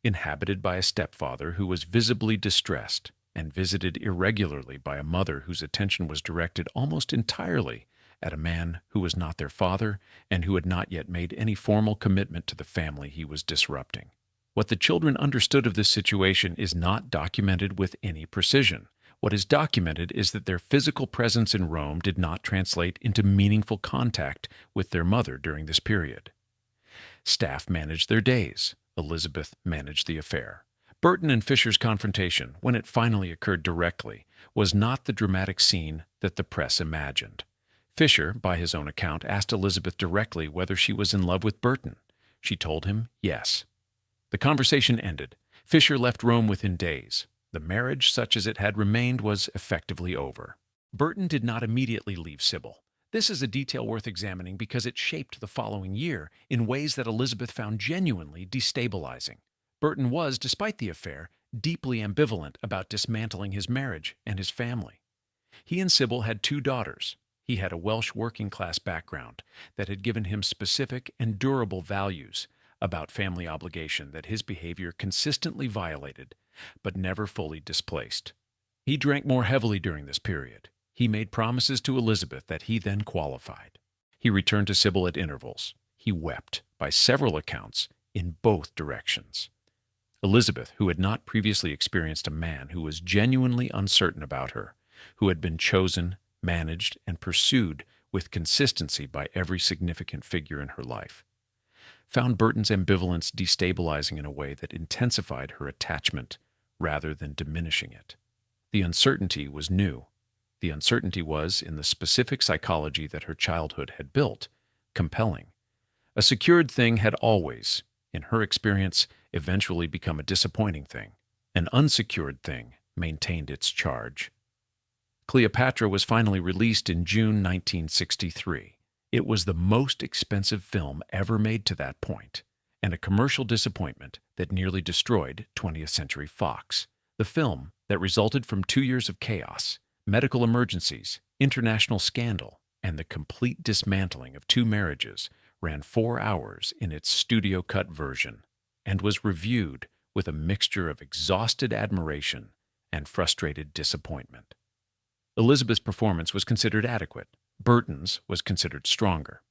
inhabited by a stepfather who was visibly distressed, and visited irregularly by a mother whose attention was directed almost entirely at a man who was not their father and who had not yet made any formal commitment to the family he was disrupting. What the children understood of this situation is not documented with any precision. What is documented is that their physical presence in Rome did not translate into meaningful contact with their mother during this period. Staff managed their days. Elizabeth managed the affair. Burton and Fisher's confrontation, when it finally occurred directly, was not the dramatic scene that the press imagined. Fisher, by his own account, asked Elizabeth directly whether she was in love with Burton. She told him yes. The conversation ended. Fisher left Rome within days. The marriage, such as it had remained, was effectively over. Burton did not immediately leave Sybil. This is a detail worth examining because it shaped the following year in ways that Elizabeth found genuinely destabilizing. Burton was, despite the affair, deeply ambivalent about dismantling his marriage and his family. He and Sybil had 2 daughters. He had a Welsh working-class background that had given him specific and durable values about family obligation that his behavior consistently violated, but never fully displaced. He drank more heavily during this period. He made promises to Elizabeth that he then qualified. He returned to Sybil at intervals. He wept, by several accounts, in both directions. Elizabeth, who had not previously experienced a man who was genuinely uncertain about her, who had been chosen, managed, and pursued with consistency by every significant figure in her life, found Burton's ambivalence destabilizing in a way that intensified her attachment rather than diminishing it. The uncertainty was new. The uncertainty was, in the specific psychology that her childhood had built, compelling. A secured thing had always, in her experience, eventually become a disappointing thing. An unsecured thing maintained its charge. Cleopatra was finally released in June 1963. It was the most expensive film ever made to that point, and a commercial disappointment that nearly destroyed 20th Century Fox. The film, that resulted from 2 years of chaos, medical emergencies, international scandal, and the complete dismantling of 2 marriages, ran 4 hours in its studio-cut version and was reviewed with a mixture of exhausted admiration and frustrated disappointment. Elizabeth's performance was considered adequate. Burton's was considered stronger.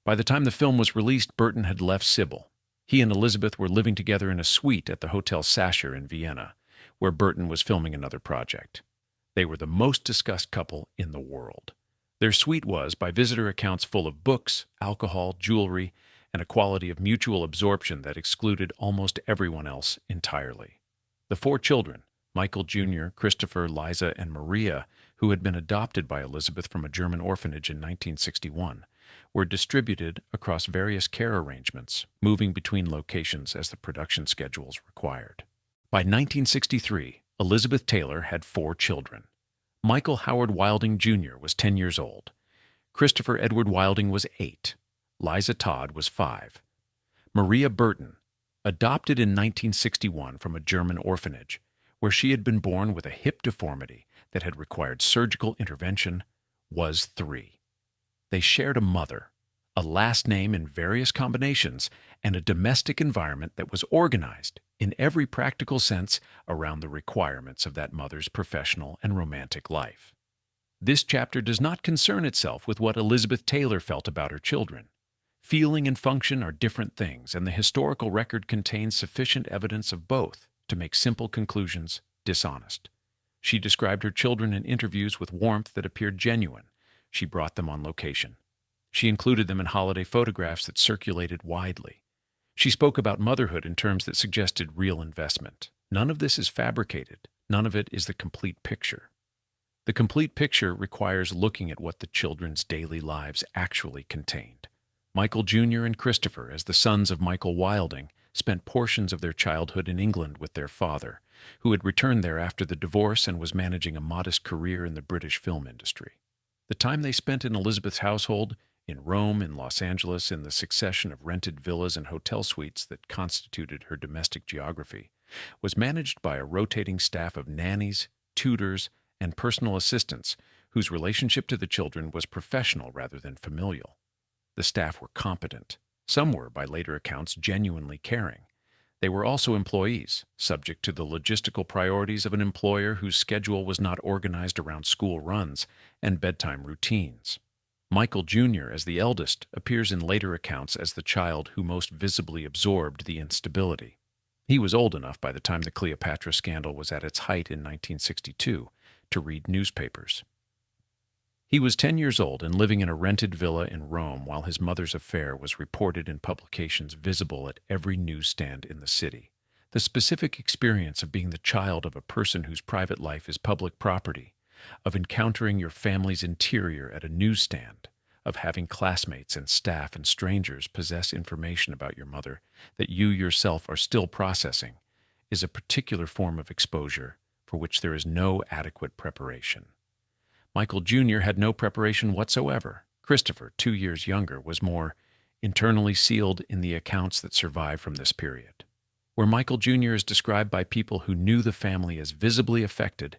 By the time the film was released, Burton had left Sybil. He and Elizabeth were living together in a suite at the Hotel Sacher in Vienna, where Burton was filming another project. They were the most discussed couple in the world. Their suite was, by visitor accounts, full of books, alcohol, jewelry, and a quality of mutual absorption that excluded almost everyone else entirely. The 4 children, Michael Jr., Christopher, Liza, and Maria, who had been adopted by Elizabeth from a German orphanage in 1961, were distributed across various care arrangements, moving between locations as the production schedules required. By 1963, Elizabeth Taylor had 4 children. Michael Howard Wilding Jr. was 10 years old. Christopher Edward Wilding was 8. Liza Todd was 5. Maria Burton, adopted in 1961 from a German orphanage, where she had been born with a hip deformity that had required surgical intervention, was 3. They shared a mother, a last name in various combinations, and a domestic environment that was organized, in every practical sense, around the requirements of that mother's professional and romantic life. This chapter does not concern itself with what Elizabeth Taylor felt about her children. Feeling and function are different things, and the historical record contains sufficient evidence of both to make simple conclusions dishonest. She described her children in interviews with warmth that appeared genuine. She brought them on location. She included them in holiday photographs that circulated widely. She spoke about motherhood in terms that suggested real investment. None of this is fabricated. None of it is the complete picture. The complete picture requires looking at what the children's daily lives actually contained. Michael Jr. and Christopher, as the sons of Michael Wilding, spent portions of their childhood in England with their father, who had returned there after the divorce and was managing a modest career in the British film industry. The time they spent in Elizabeth's household, in Rome, in Los Angeles, in the succession of rented villas and hotel suites that constituted her domestic geography, was managed by a rotating staff of nannies, tutors, and personal assistants whose relationship to the children was professional rather than familial. The staff were competent. Some were, by later accounts, genuinely caring. They were also employees, subject to the logistical priorities of an employer whose schedule was not organized around school runs and bedtime routines. Michael Jr., as the eldest, appears in later accounts as the child who most visibly absorbed the instability. He was old enough by the time the Cleopatra scandal was at its height in 1962 to read newspapers. He was 10 years old and living in a rented villa in Rome while his mother's affair was reported in publications visible at every newsstand in the city. The specific experience of being the child of a person whose private life is public property, of encountering your family's interior at a newsstand, of having classmates and staff and strangers possess information about your mother that you yourself are still processing, is a particular form of exposure for which there is no adequate preparation. Michael Jr. had no preparation whatsoever. Christopher, 2 years younger, was more internally sealed in the accounts that survive from this period. Where Michael Jr. is described by people who knew the family as visibly affected,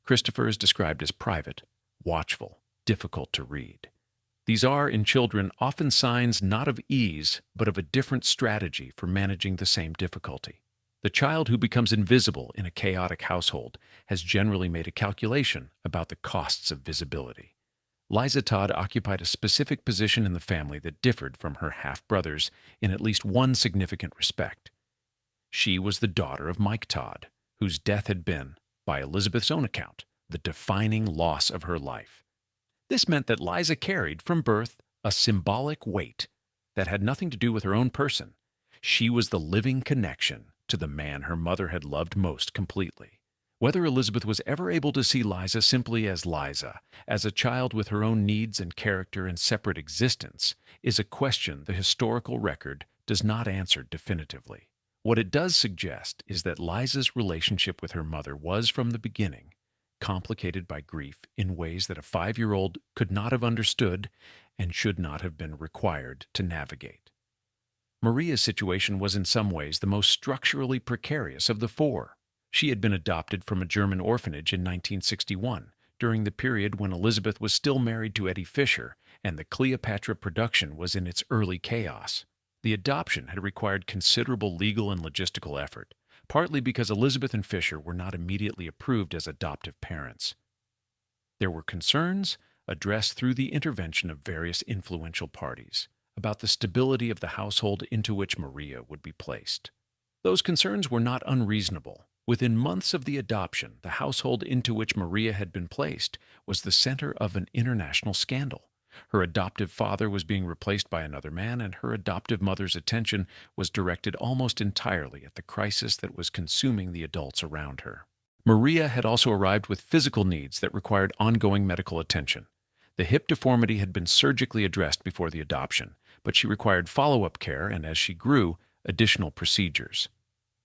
Christopher is described as private, watchful, difficult to read. These are, in children, often signs not of ease, but of a different strategy for managing the same difficulty. The child who becomes invisible in a chaotic household has generally made a calculation about the costs of visibility. Liza Todd occupied a specific position in the family that differed from her half-brothers in at least one significant respect. She was the daughter of Mike Todd, whose death had been, by Elizabeth's own account, the defining loss of her life. This meant that Liza carried, from birth, a symbolic weight that had nothing to do with her own person. She was the living connection to the man her mother had loved most completely. Whether Elizabeth was ever able to see Liza simply as Liza, as a child with her own needs and character and separate existence, is a question the historical record does not answer definitively. What it does suggest is that Liza's relationship with her mother was, from the beginning, complicated by grief in ways that a 5-year-old could not have understood and should not have been required to navigate. Maria's situation was in some ways the most structurally precarious of the 4. She had been adopted from a German orphanage in 1961, during the period when Elizabeth was still married to Eddie Fisher and the Cleopatra production was in its early chaos. The adoption had required considerable legal and logistical effort, partly because Elizabeth and Fisher were not immediately approved as adoptive parents. There were concerns, addressed through the intervention of various influential parties, about the stability of the household into which Maria would be placed. Those concerns were not unreasonable. Within months of the adoption, the household into which Maria had been placed was the center of an international scandal. Her adoptive father was being replaced by another man, and her adoptive mother's attention was directed almost entirely at the crisis that was consuming the adults around her. Maria had also arrived with physical needs that required ongoing medical attention. The hip deformity had been surgically addressed before the adoption, but she required follow-up care and, as she grew, additional procedures.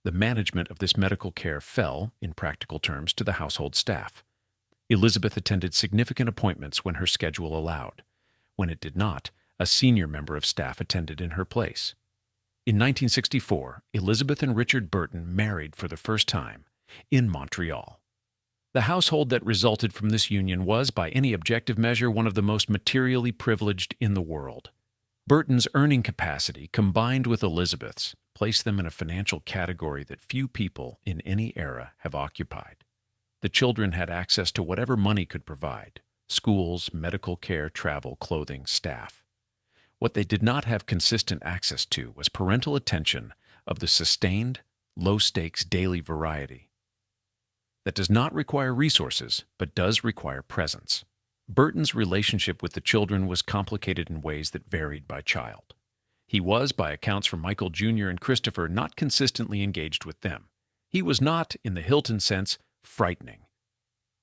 The management of this medical care fell, in practical terms, to the household staff. Elizabeth attended significant appointments when her schedule allowed. When it did not, a senior member of staff attended in her place. In 1964, Elizabeth and Richard Burton married for the first time in Montreal. The household that resulted from this union was, by any objective measure, one of the most materially privileged in the world. Burton's earning capacity, combined with Elizabeth's, placed them in a financial category that few people in any era have occupied. The children had access to whatever money could provide: schools, medical care, travel, clothing, staff. What they did not have consistent access to was parental attention of the sustained, low-stakes daily variety that does not require resources but does require presence. Burton's relationship with the children was complicated in ways that varied by child. He was, by accounts from Michael Jr. and Christopher, not consistently engaged with them. He was not, in the Hilton sense, frightening.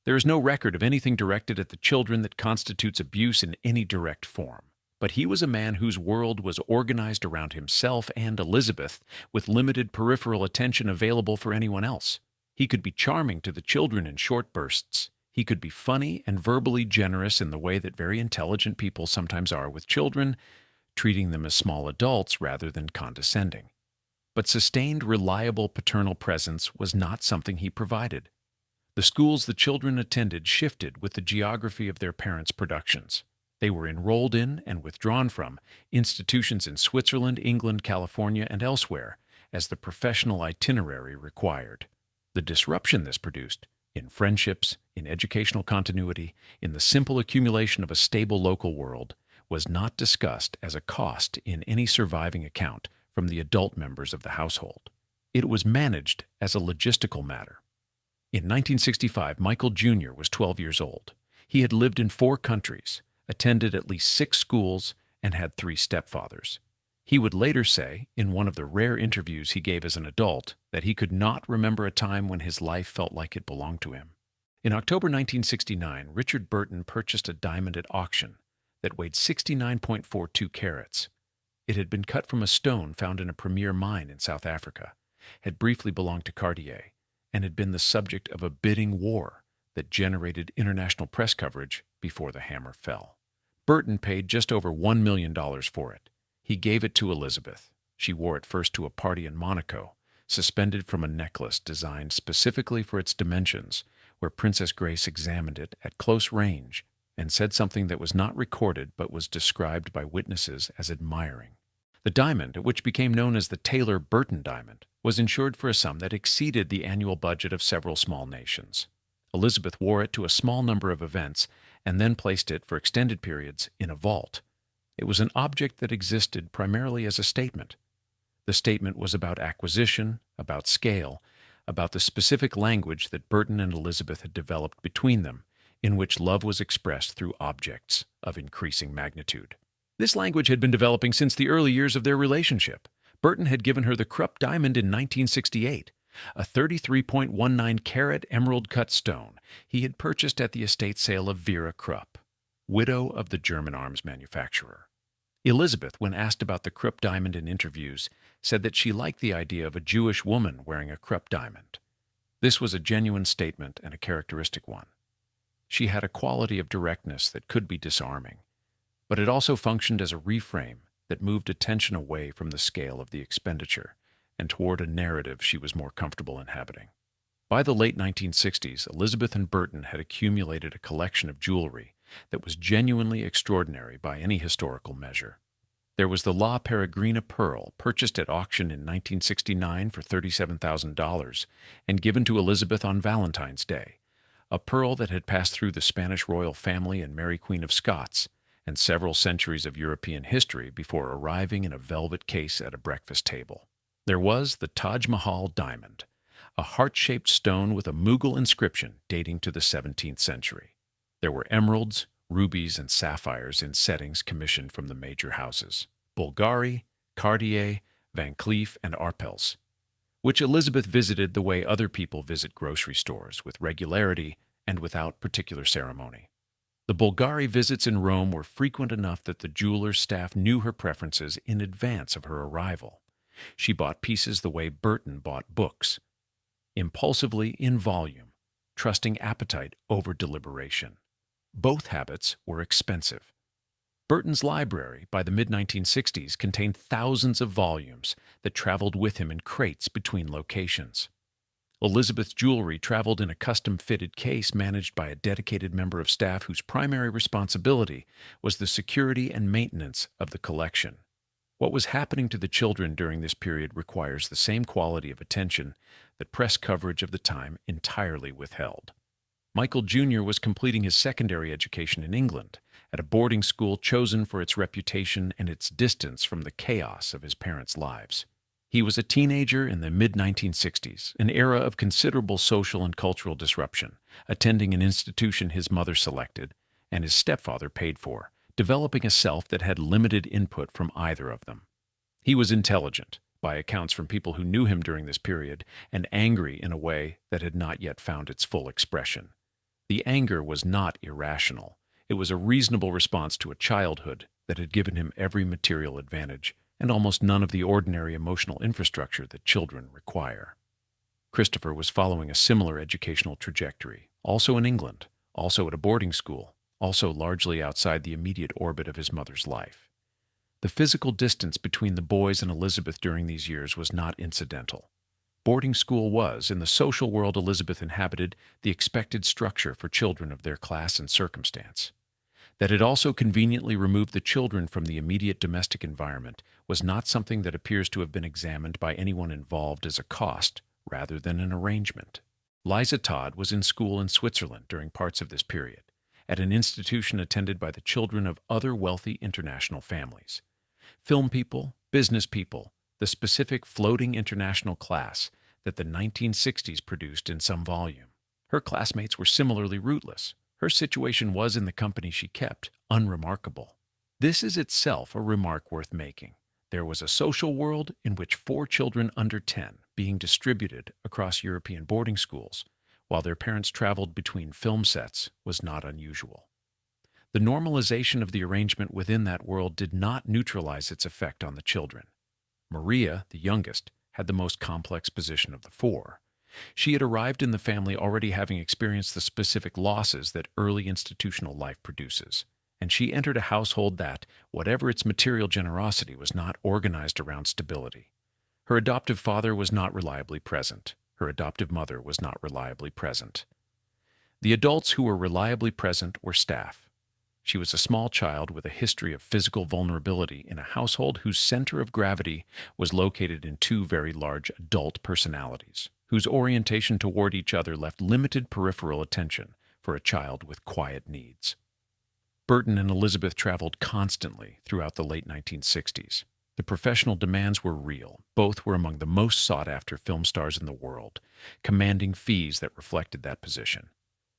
There is no record of anything directed at the children that constitutes abuse in any direct form. But he was a man whose world was organized around himself and Elizabeth, with limited peripheral attention available for anyone else. He could be charming to the children in short bursts. He could be funny and verbally generous in the way that very intelligent people sometimes are with children, treating them as small adults rather than condescending. But sustained, reliable paternal presence was not something he provided. The schools the children attended shifted with the geography of their parents' productions. They were enrolled in and withdrawn from institutions in Switzerland, England, California, and elsewhere, as the professional itinerary required. The disruption this produced, in friendships, in educational continuity, in the simple accumulation of a stable local world, was not discussed as a cost in any surviving account from the adult members of the household. It was managed as a logistical matter. In 1965, Michael Jr. was 12 years old. He had lived in 4 countries, attended at least 6 schools, and had 3 stepfathers. He would later say, in one of the rare interviews he gave as an adult, that he could not remember a time when his life felt like it belonged to him. In October 1969, Richard Burton purchased a diamond at auction that weighed 69.42 carats. It had been cut from a stone found in a premier mine in South Africa, had briefly belonged to Cartier, and had been the subject of a bidding war that generated international press coverage before the hammer fell. Burton paid just over $1 million for it. He gave it to Elizabeth. She wore it first to a party in Monaco, suspended from a necklace designed specifically for its dimensions, where Princess Grace examined it at close range and said something that was not recorded but was described by witnesses as admiring. The diamond, which became known as the Taylor-Burton diamond, was insured for a sum that exceeded the annual budget of several small nations. Elizabeth wore it to a small number of events and then placed it for extended periods in a vault. It was an object that existed primarily as a statement. The statement was about acquisition, about scale, about the specific language that Burton and Elizabeth had developed between them, in which love was expressed through objects of increasing magnitude. This language had been developing since the early years of their relationship. Burton had given her the Krupp diamond in 1968, a 33.19-carat emerald-cut stone he had purchased at the estate sale of Vera Krupp, widow of the German arms manufacturer. Elizabeth, when asked about the Krupp diamond in interviews, said that she liked the idea of a Jewish woman wearing a Krupp diamond. This was a genuine statement and a characteristic one. She had a quality of directness that could be disarming, but it also functioned as a reframe that moved attention away from the scale of the expenditure and toward a narrative she was more comfortable inhabiting. By the late 1960s, Elizabeth and Burton had accumulated a collection of jewelry that was genuinely extraordinary by any historical measure. There was the La Peregrina pearl, purchased at auction in 1969 for $37,000 and given to Elizabeth on Valentine's Day, a pearl that had passed through the Spanish royal family and Mary Queen of Scots and several centuries of European history before arriving in a velvet case at a breakfast table. There was the Taj Mahal diamond, a heart-shaped stone with a Mughal inscription dating to the 17th century. There were emeralds, rubies, and sapphires in settings commissioned from the major houses, Bulgari, Cartier, Van Cleef, and Arpels, which Elizabeth visited the way other people visit grocery stores, with regularity and without particular ceremony. The Bulgari visits in Rome were frequent enough that the jeweler's staff knew her preferences in advance of her arrival. She bought pieces the way Burton bought books, impulsively in volume, trusting appetite over deliberation. Both habits were expensive. Burton's library, by the mid-1960s, contained thousands of volumes that traveled with him in crates between locations. Elizabeth's jewelry traveled in a custom-fitted case managed by a dedicated member of staff whose primary responsibility was the security and maintenance of the collection. What was happening to the children during this period requires the same quality of attention that press coverage of the time entirely withheld. Michael Jr. was completing his secondary education in England at a boarding school chosen for its reputation and its distance from the chaos of his parents' lives. He was a teenager in the mid-1960s, an era of considerable social and cultural disruption, attending an institution his mother selected and his stepfather paid for, developing a self that had limited input from either of them. He was intelligent, by accounts from people who knew him during this period, and angry in a way that had not yet found its full expression. The anger was not irrational. It was a reasonable response to a childhood that had given him every material advantage and almost none of the ordinary emotional infrastructure that children require. Christopher was following a similar educational trajectory, also in England, also at a boarding school, also largely outside the immediate orbit of his mother's life. The physical distance between the boys and Elizabeth during these years was not incidental. Boarding school was, in the social world Elizabeth inhabited, the expected structure for children of their class and circumstance. That it also conveniently removed the children from the immediate domestic environment was not something that appears to have been examined by anyone involved as a cost rather than an arrangement. Liza Todd was in school in Switzerland during parts of this period, at an institution attended by the children of other wealthy international families. Film people, business people, the specific floating international class that the 1960s produced in some volume. Her classmates were similarly rootless. Her situation was, in the company she kept, unremarkable. This is itself a remark worth making. There was a social world in which 4 children under 10 being distributed across European boarding schools, while their parents traveled between film sets, was not unusual. The normalization of the arrangement within that world did not neutralize its effect on the children. Maria, the youngest, had the most complex position of the 4. She had arrived in the family already having experienced the specific losses that early institutional life produces, and she entered a household that, whatever its material generosity, was not organized around stability. Her adoptive father was not reliably present. Her adoptive mother was not reliably present. The adults who were reliably present were staff. She was a small child with a history of physical vulnerability in a household whose center of gravity was located in 2 very large adult personalities, whose orientation toward each other left limited peripheral attention for a child with quiet needs. Burton and Elizabeth traveled constantly throughout the late 1960s. The professional demands were real. Both were among the most sought-after film stars in the world, commanding fees that reflected that position.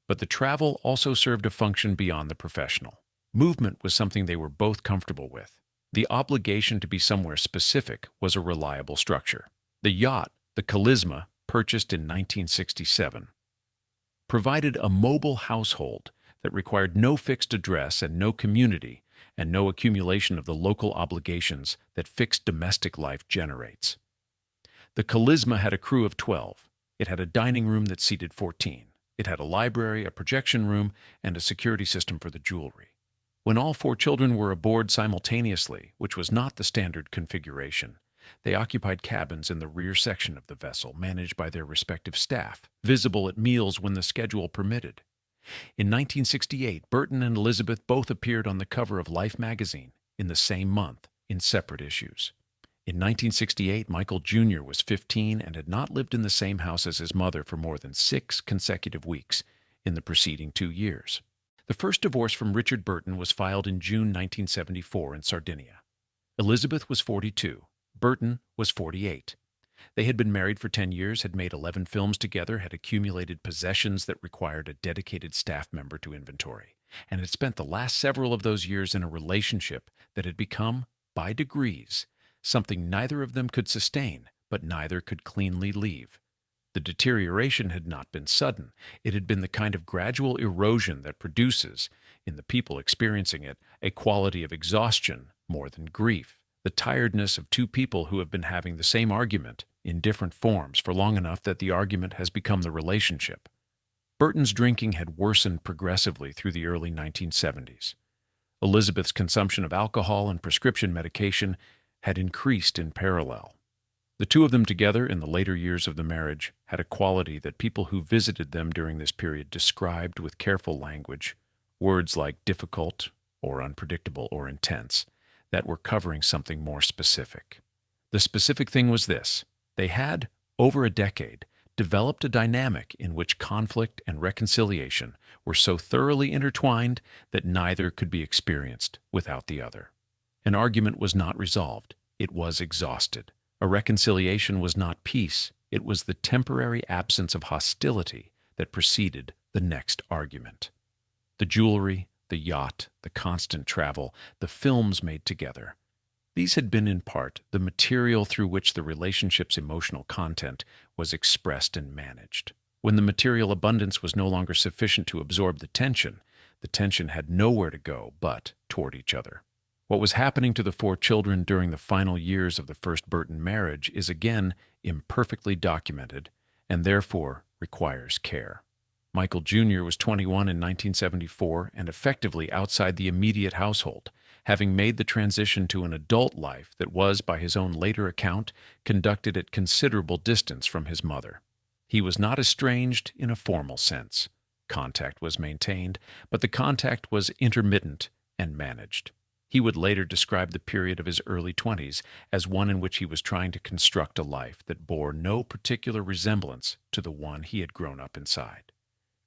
But the travel also served a function beyond the professional. Movement was something they were both comfortable with. The obligation to be somewhere specific was a reliable structure. The yacht, the Charisma, purchased in 1967, provided a mobile household that required no fixed address and no community and no accumulation of the local obligations that fixed domestic life generates. The Charisma had a crew of 12. It had a dining room that seated 14. It had a library, a projection room, and a security system for the jewelry. When all 4 children were aboard simultaneously, which was not the standard configuration, They occupied cabins in the rear section of the vessel, managed by their respective staff, visible at meals when the schedule permitted. In 1968, Burton and Elizabeth both appeared on the cover of Life magazine in the same month, in separate issues. In 1968, Michael Jr. was 15 and had not lived in the same house as his mother for more than 6 consecutive weeks in the preceding 2 years. The first divorce from Richard Burton was filed in June 1974 in Sardinia. Elizabeth was 42. Burton was 48. They had been married for 10 years, had made 11 films together, had accumulated possessions that required a dedicated staff member to inventory, and had spent the last several of those years in a relationship that had become, by degrees, something neither of them could sustain, but neither could cleanly leave. The deterioration had not been sudden. It had been the kind of gradual erosion that produces, in the people experiencing it, a quality of exhaustion more than grief. The tiredness of two people who have been having the same argument in different forms for long enough that the argument has become the relationship. Burton's drinking had worsened progressively through the early 1970s. Elizabeth's consumption of alcohol and prescription medication had increased in parallel. The two of them together in the later years of the marriage had a quality that people who visited them during this period described with careful language, words like difficult or unpredictable or intense, that were covering something more specific. The specific thing was this: they had, over a decade, developed a dynamic in which conflict and reconciliation were so thoroughly intertwined that neither could be experienced without the other. An argument was not resolved, it was exhausted. A reconciliation was not peace, it was the temporary absence of hostility that preceded the next argument. The jewelry, the yacht, the constant travel, the films made together. These had been in part the material through which the relationship's emotional content was expressed and managed. When the material abundance was no longer sufficient to absorb the tension had nowhere to go but toward each other. What was happening to the 4 children during the final years of the first Burton marriage is again imperfectly documented and therefore requires care. Michael Jr. was 21 in 1974 and effectively outside the immediate household, having made the transition to an adult life that was, by his own later account, conducted at considerable distance from his mother. He was not estranged in a formal sense. Contact was maintained, but the contact was intermittent and managed. He would later describe the period of his early 20s as one in which he was trying to construct a life that bore no particular resemblance to the one he had grown up inside.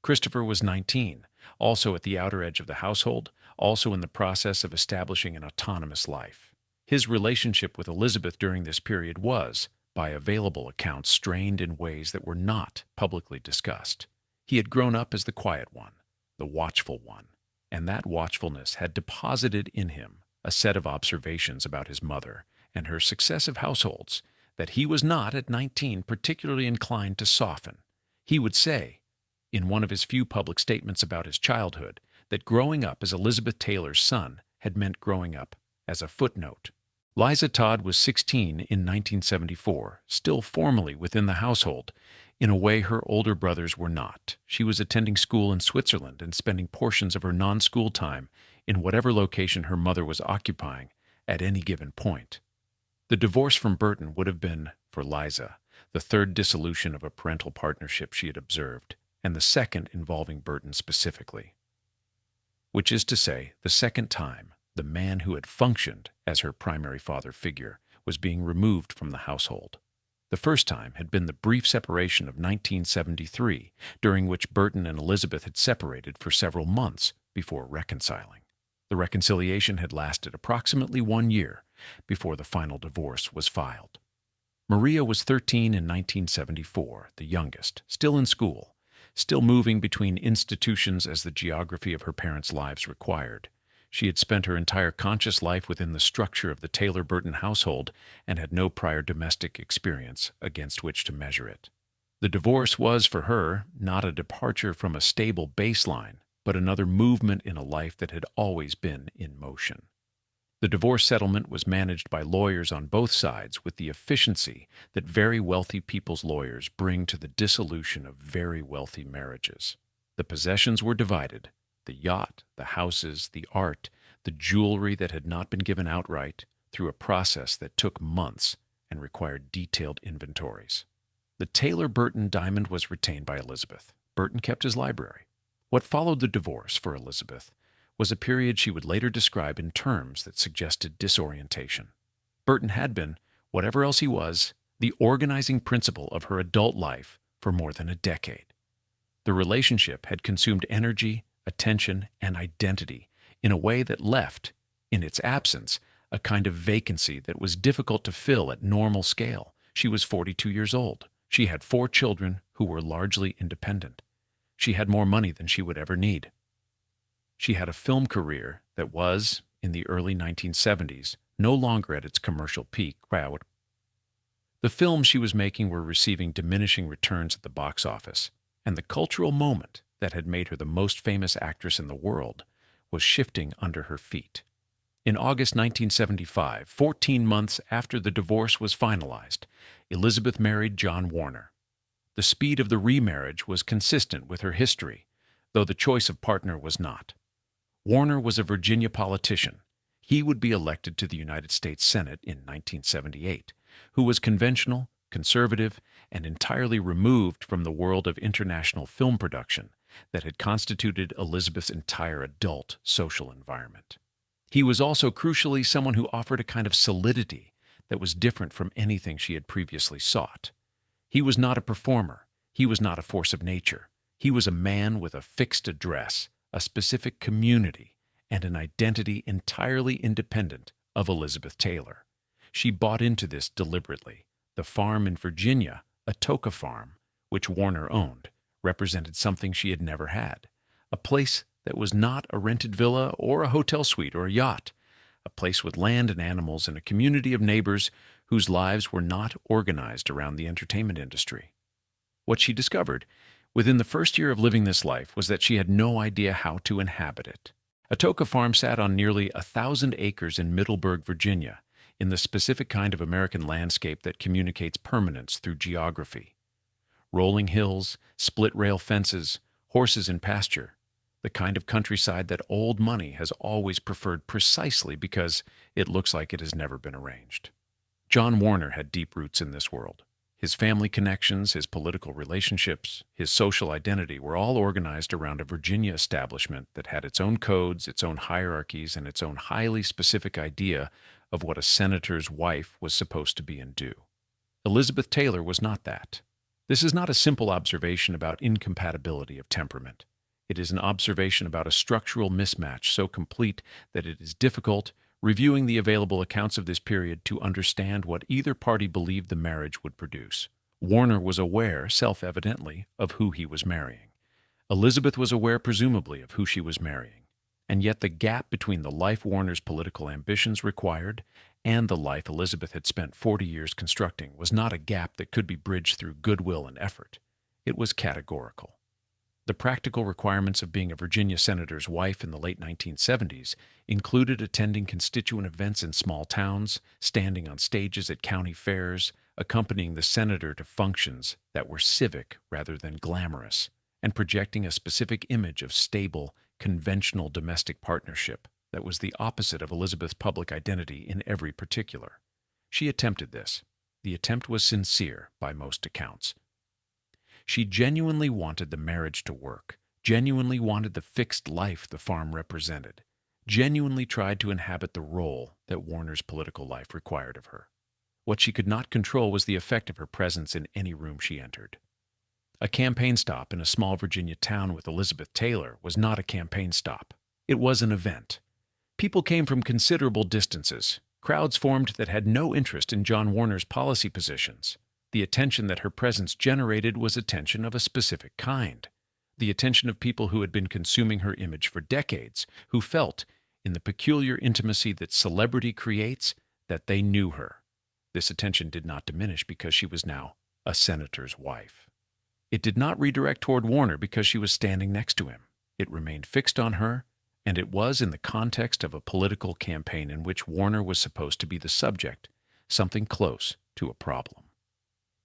Christopher was 19, also at the outer edge of the household, also in the process of establishing an autonomous life. His relationship with Elizabeth during this period was, by available accounts, strained in ways that were not publicly discussed. He had grown up as the quiet one, the watchful one, and that watchfulness had deposited in him a set of observations about his mother and her successive households that he was not, at 19, particularly inclined to soften. He would say, in one of his few public statements about his childhood, that growing up as Elizabeth Taylor's son had meant growing up as a footnote. Liza Todd was 16 in 1974, still formally within the household, in a way her older brothers were not. She was attending school in Switzerland and spending portions of her non-school time in whatever location her mother was occupying at any given point. The divorce from Burton would have been, for Liza, the third dissolution of a parental partnership she had observed, and the second involving Burton specifically. Which is to say, the second time the man who had functioned as her primary father figure was being removed from the household. The first time had been the brief separation of 1973, during which Burton and Elizabeth had separated for several months before reconciling. The reconciliation had lasted approximately 1 year before the final divorce was filed. Maria was 13 in 1974, the youngest, still in school, still moving between institutions as the geography of her parents' lives required. She had spent her entire conscious life within the structure of the Taylor-Burton household and had no prior domestic experience against which to measure it. The divorce was, for her, not a departure from a stable baseline, but another movement in a life that had always been in motion. The divorce settlement was managed by lawyers on both sides with the efficiency that very wealthy people's lawyers bring to the dissolution of very wealthy marriages. The possessions were divided: the yacht, the houses, the art, the jewelry that had not been given outright, through a process that took months, and required detailed inventories. The Taylor-Burton diamond was retained by Elizabeth. Burton kept his library. What followed the divorce for Elizabeth was a period she would later describe in terms that suggested disorientation. Burton had been, whatever else he was, the organizing principle of her adult life for more than a decade. The relationship had consumed energy, attention, and identity in a way that left, in its absence, a kind of vacancy that was difficult to fill at normal scale. She was 42 years old. She had 4 children who were largely independent. She had more money than she would ever need. She had a film career that was, in the early 1970s, no longer at its commercial peak. The films she was making were receiving diminishing returns at the box office, and the cultural moment that had made her the most famous actress in the world was shifting under her feet. In August 1975, 14 months after the divorce was finalized, Elizabeth married John Warner. The speed of the remarriage was consistent with her history, though the choice of partner was not. Warner was a Virginia politician. He would be elected to the United States Senate in 1978, who was conventional, conservative, and entirely removed from the world of international film production that had constituted Elizabeth's entire adult social environment. He was also crucially someone who offered a kind of solidity that was different from anything she had previously sought. He was not a performer. He was not a force of nature. He was a man with a fixed address, a specific community, and an identity entirely independent of Elizabeth Taylor. She bought into this deliberately. The farm in Virginia, Atoka Farm, which Warner owned, represented something she had never had, a place that was not a rented villa or a hotel suite or a yacht, a place with land and animals and a community of neighbors whose lives were not organized around the entertainment industry. What she discovered within the first year of living this life was that she had no idea how to inhabit it. Atoka Farm sat on nearly 1,000 acres in Middleburg, Virginia, in the specific kind of American landscape that communicates permanence through geography. Rolling hills, split-rail fences, horses in pasture, the kind of countryside that old money has always preferred precisely because it looks like it has never been arranged. John Warner had deep roots in this world. His family connections, his political relationships, his social identity were all organized around a Virginia establishment that had its own codes, its own hierarchies, and its own highly specific idea of what a senator's wife was supposed to be and do. Elizabeth Taylor was not that. This is not a simple observation about incompatibility of temperament. It is an observation about a structural mismatch so complete that it is difficult, reviewing the available accounts of this period, to understand what either party believed the marriage would produce. Warner was aware, self-evidently, of who he was marrying. Elizabeth was aware, presumably, of who she was marrying. And yet the gap between the life Warner's political ambitions required and the life Elizabeth had spent 40 years constructing was not a gap that could be bridged through goodwill and effort. It was categorical. The practical requirements of being a Virginia senator's wife in the late 1970s included attending constituent events in small towns, standing on stages at county fairs, accompanying the senator to functions that were civic rather than glamorous, and projecting a specific image of stable, conventional domestic partnership that was the opposite of Elizabeth's public identity in every particular. She attempted this. The attempt was sincere by most accounts. She genuinely wanted the marriage to work, genuinely wanted the fixed life the farm represented, genuinely tried to inhabit the role that Warner's political life required of her. What she could not control was the effect of her presence in any room she entered. A campaign stop in a small Virginia town with Elizabeth Taylor was not a campaign stop. It was an event. People came from considerable distances. Crowds formed that had no interest in John Warner's policy positions. The attention that her presence generated was attention of a specific kind. The attention of people who had been consuming her image for decades, who felt, in the peculiar intimacy that celebrity creates, that they knew her. This attention did not diminish because she was now a senator's wife. It did not redirect toward Warner because she was standing next to him. It remained fixed on her, and it was in the context of a political campaign in which Warner was supposed to be the subject, something close to a problem.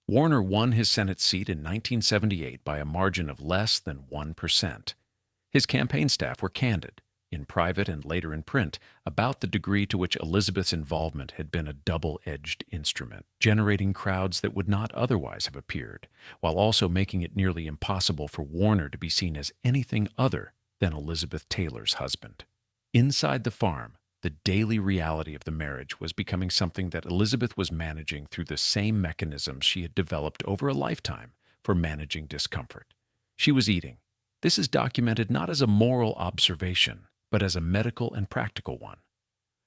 Warner won his Senate seat in 1978 by a margin of less than 1%. His campaign staff were candid. in private and later in print, about the degree to which Elizabeth's involvement had been a double-edged instrument, generating crowds that would not otherwise have appeared, while also making it nearly impossible for Warner to be seen as anything other than Elizabeth Taylor's husband. Inside the farm, the daily reality of the marriage was becoming something that Elizabeth was managing through the same mechanisms she had developed over a lifetime for managing discomfort. She was eating. This is documented not as a moral observation, but as a medical and practical one.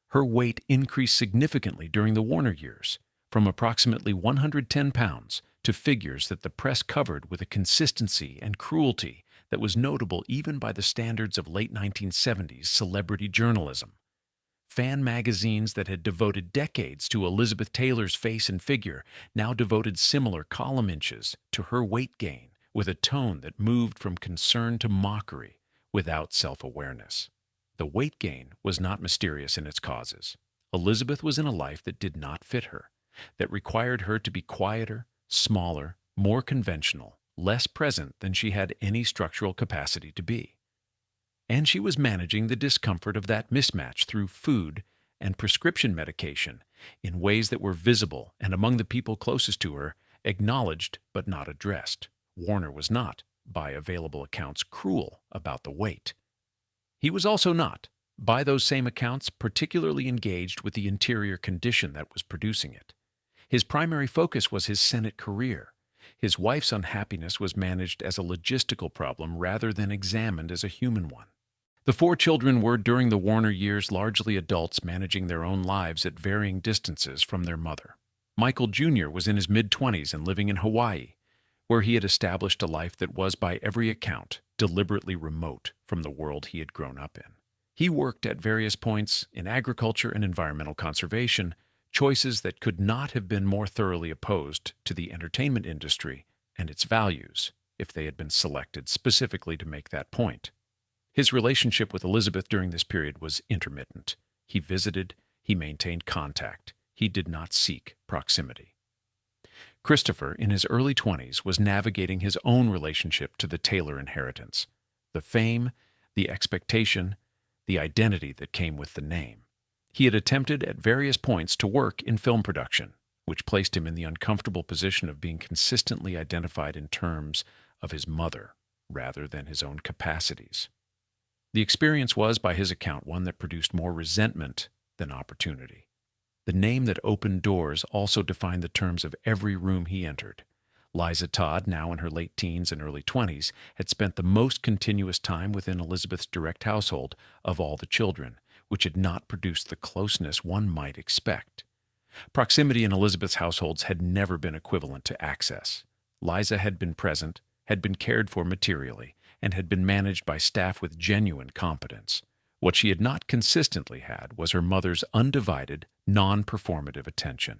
Her weight increased significantly during the Warner years, from approximately 110 pounds to figures that the press covered with a consistency and cruelty that was notable even by the standards of late 1970s celebrity journalism. Fan magazines that had devoted decades to Elizabeth Taylor's face and figure now devoted similar column inches to her weight gain with a tone that moved from concern to mockery without self-awareness. The weight gain was not mysterious in its causes. Elizabeth was in a life that did not fit her, that required her to be quieter, smaller, more conventional, less present than she had any structural capacity to be. And she was managing the discomfort of that mismatch through food and prescription medication in ways that were visible and, among the people closest to her, acknowledged but not addressed. Warner was not, by available accounts, cruel about the weight. He was also not, by those same accounts, particularly engaged with the interior condition that was producing it. His primary focus was his Senate career. His wife's unhappiness was managed as a logistical problem rather than examined as a human one. The 4 children were, during the Warner years, largely adults managing their own lives at varying distances from their mother. Michael Jr. was in his mid-20s and living in Hawaii, where he had established a life that was, by every account, deliberately remote from the world he had grown up in. He worked at various points in agriculture and environmental conservation, choices that could not have been more thoroughly opposed to the entertainment industry and its values if they had been selected specifically to make that point. His relationship with Elizabeth during this period was intermittent. He visited, he maintained contact, he did not seek proximity. Christopher, in his early 20s, was navigating his own relationship to the Taylor inheritance, the fame, the expectation, the identity that came with the name. He had attempted at various points to work in film production, which placed him in the uncomfortable position of being consistently identified in terms of his mother rather than his own capacities. The experience was, by his account, one that produced more resentment than opportunity. The name that opened doors also defined the terms of every room he entered. Liza Todd, now in her late teens and early 20s, had spent the most continuous time within Elizabeth's direct household of all the children, which had not produced the closeness one might expect. Proximity in Elizabeth's households had never been equivalent to access. Liza had been present, had been cared for materially, and had been managed by staff with genuine competence. What she had not consistently had was her mother's undivided, non-performative attention.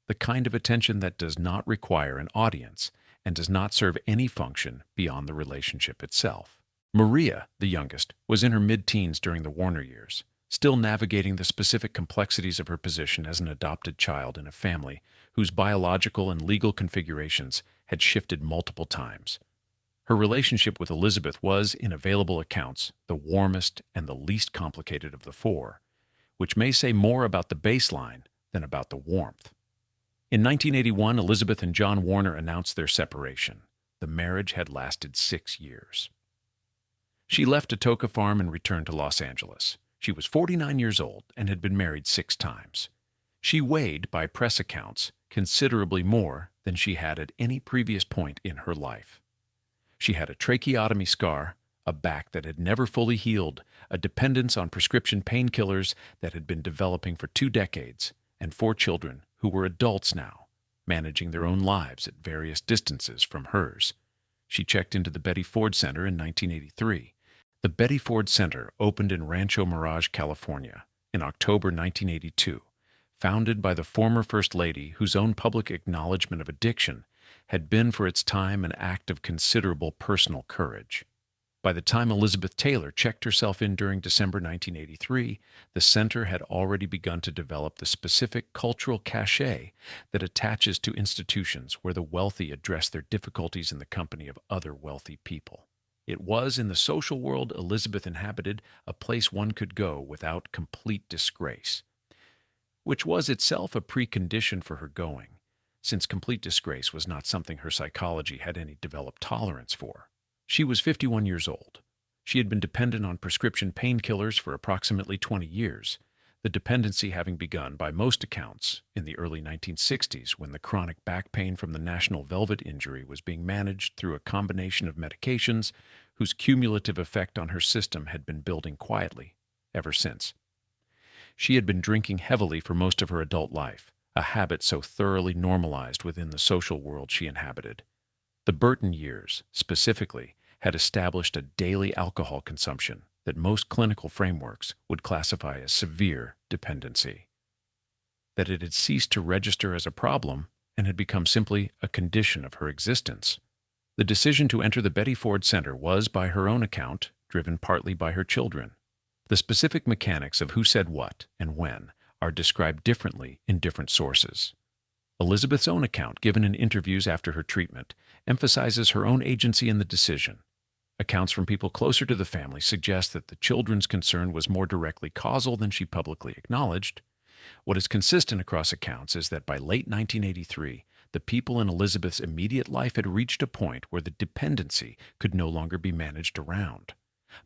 The kind of attention that does not require an audience and does not serve any function beyond the relationship itself. Maria, the youngest, was in her mid-teens during the Warner years, still navigating the specific complexities of her position as an adopted child in a family whose biological and legal configurations had shifted multiple times. Her relationship with Elizabeth was, in available accounts, the warmest and the least complicated of the 4, which may say more about the baseline than about the warmth. In 1981, Elizabeth and John Warner announced their separation. The marriage had lasted 6 years. She left Atoka Farm and returned to Los Angeles. She was 49 years old and had been married 6 times. She weighed, by press accounts, considerably more than she had at any previous point in her life. She had a tracheotomy scar, a back that had never fully healed, a dependence on prescription painkillers that had been developing for 2 decades, and 4 children who were adults now, managing their own lives at various distances from hers. She checked into the Betty Ford Center in 1983. The Betty Ford Center opened in Rancho Mirage, California, in October 1982, founded by the former First Lady, whose own public acknowledgement of addiction had been for its time an act of considerable personal courage. By the time Elizabeth Taylor checked herself in during December 1983, the center had already begun to develop the specific cultural cachet that attaches to institutions where the wealthy address their difficulties in the company of other wealthy people. It was, in the social world Elizabeth inhabited, a place one could go without complete disgrace, which was itself a precondition for her going, since complete disgrace was not something her psychology had any developed tolerance for. She was 51 years old. She had been dependent on prescription painkillers for approximately 20 years, the dependency having begun, by most accounts, in the early 1960s when the chronic back pain from the national velvet injury was being managed through a combination of medications whose cumulative effect on her system had been building quietly ever since. She had been drinking heavily for most of her adult life, a habit so thoroughly normalized within the social world she inhabited. The Burton years, specifically, had established a daily alcohol consumption that most clinical frameworks would classify as severe dependency. That it had ceased to register as a problem and had become simply a condition of her existence. The decision to enter the Betty Ford Center was, by her own account, driven partly by her children. The specific mechanics of who said what and when are described differently in different sources. Elizabeth's own account, given in interviews after her treatment, emphasizes her own agency in the decision. Accounts from people closer to the family suggest that the children's concern was more directly causal than she publicly acknowledged. What is consistent across accounts is that by late 1983, the people in Elizabeth's immediate life had reached a point where the dependency could no longer be managed around.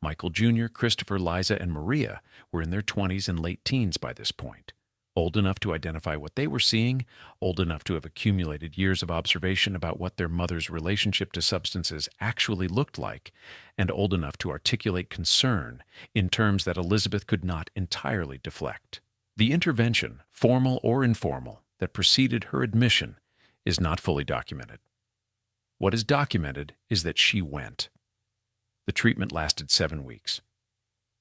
Michael Jr., Christopher, Liza, and Maria were in their 20s and late teens by this point, old enough to identify what they were seeing, old enough to have accumulated years of observation about what their mother's relationship to substances actually looked like, and old enough to articulate concern in terms that Elizabeth could not entirely deflect. The intervention, formal or informal, that preceded her admission is not fully documented. What is documented is that she went. The treatment lasted 7 weeks.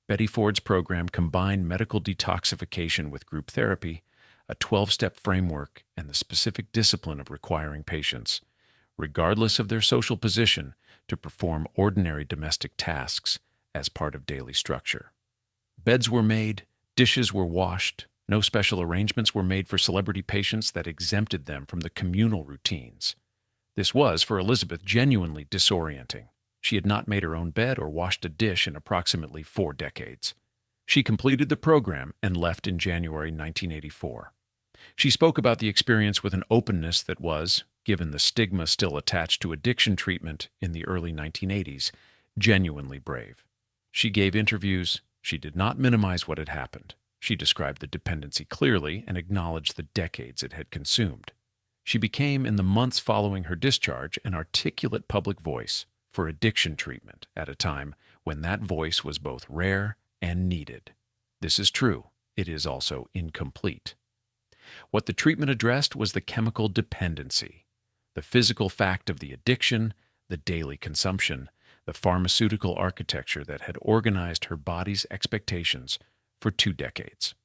Betty Ford's program combined medical detoxification with group therapy, a 12-step framework, and the specific discipline of requiring patients, regardless of their social position, to perform ordinary domestic tasks as part of daily structure. Beds were made, dishes were washed, no special arrangements were made for celebrity patients that exempted them from the communal routines. This was, for Elizabeth, genuinely disorienting. She had not made her own bed or washed a dish in approximately 4 decades. She completed the program and left in January 1984. She spoke about the experience with an openness that was, given the stigma still attached to addiction treatment in the early 1980s, genuinely brave. She gave interviews. She did not minimize what had happened. She described the dependency clearly and acknowledged the decades it had consumed. She became, in the months following her discharge, an articulate public voice for addiction treatment at a time when that voice was both rare and needed. This is true. It is also incomplete. What the treatment addressed was the chemical dependency, the physical fact of the addiction, the daily consumption, the pharmaceutical architecture that had organized her body's expectations for 2 decades.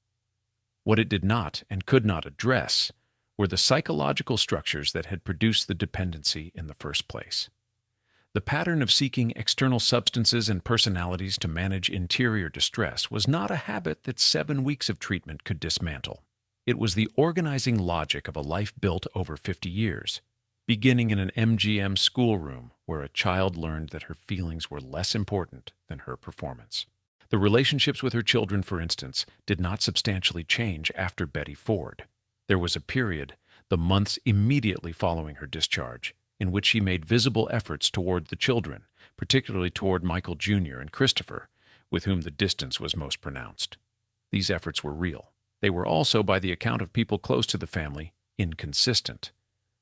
What it did not and could not address were the psychological structures that had produced the dependency in the first place. The pattern of seeking external substances and personalities to manage interior distress was not a habit that 7 weeks of treatment could dismantle. It was the organizing logic of a life built over 50 years, beginning in an MGM schoolroom where a child learned that her feelings were less important than her performance. The relationships with her children, for instance, did not substantially change after Betty Ford. There was a period, the months immediately following her discharge, in which she made visible efforts toward the children, particularly toward Michael Jr. and Christopher, with whom the distance was most pronounced. These efforts were real. They were also, by the account of people close to the family, inconsistent.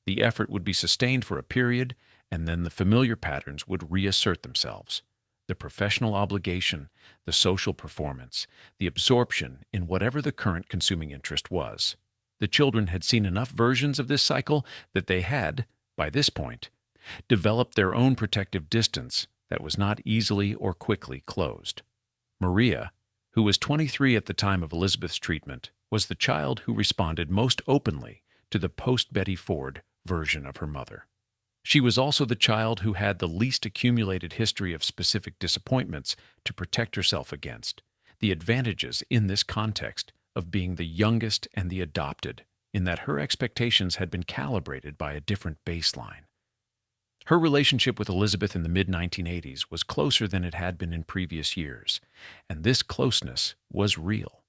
The effort would be sustained for a period, and then the familiar patterns would reassert themselves. The professional obligation, the social performance, the absorption in whatever the current consuming interest was. The children had seen enough versions of this cycle that they had, by this point, developed their own protective distance that was not easily or quickly closed. Maria, who was 23 at the time of Elizabeth's treatment, was the child who responded most openly to the post-Betty Ford version of her mother. She was also the child who had the least accumulated history of specific disappointments to protect herself against, the advantages in this context of being the youngest and the adopted, in that her expectations had been calibrated by a different baseline. Her relationship with Elizabeth in the mid-1980s was closer than it had been in previous years, and this closeness was real.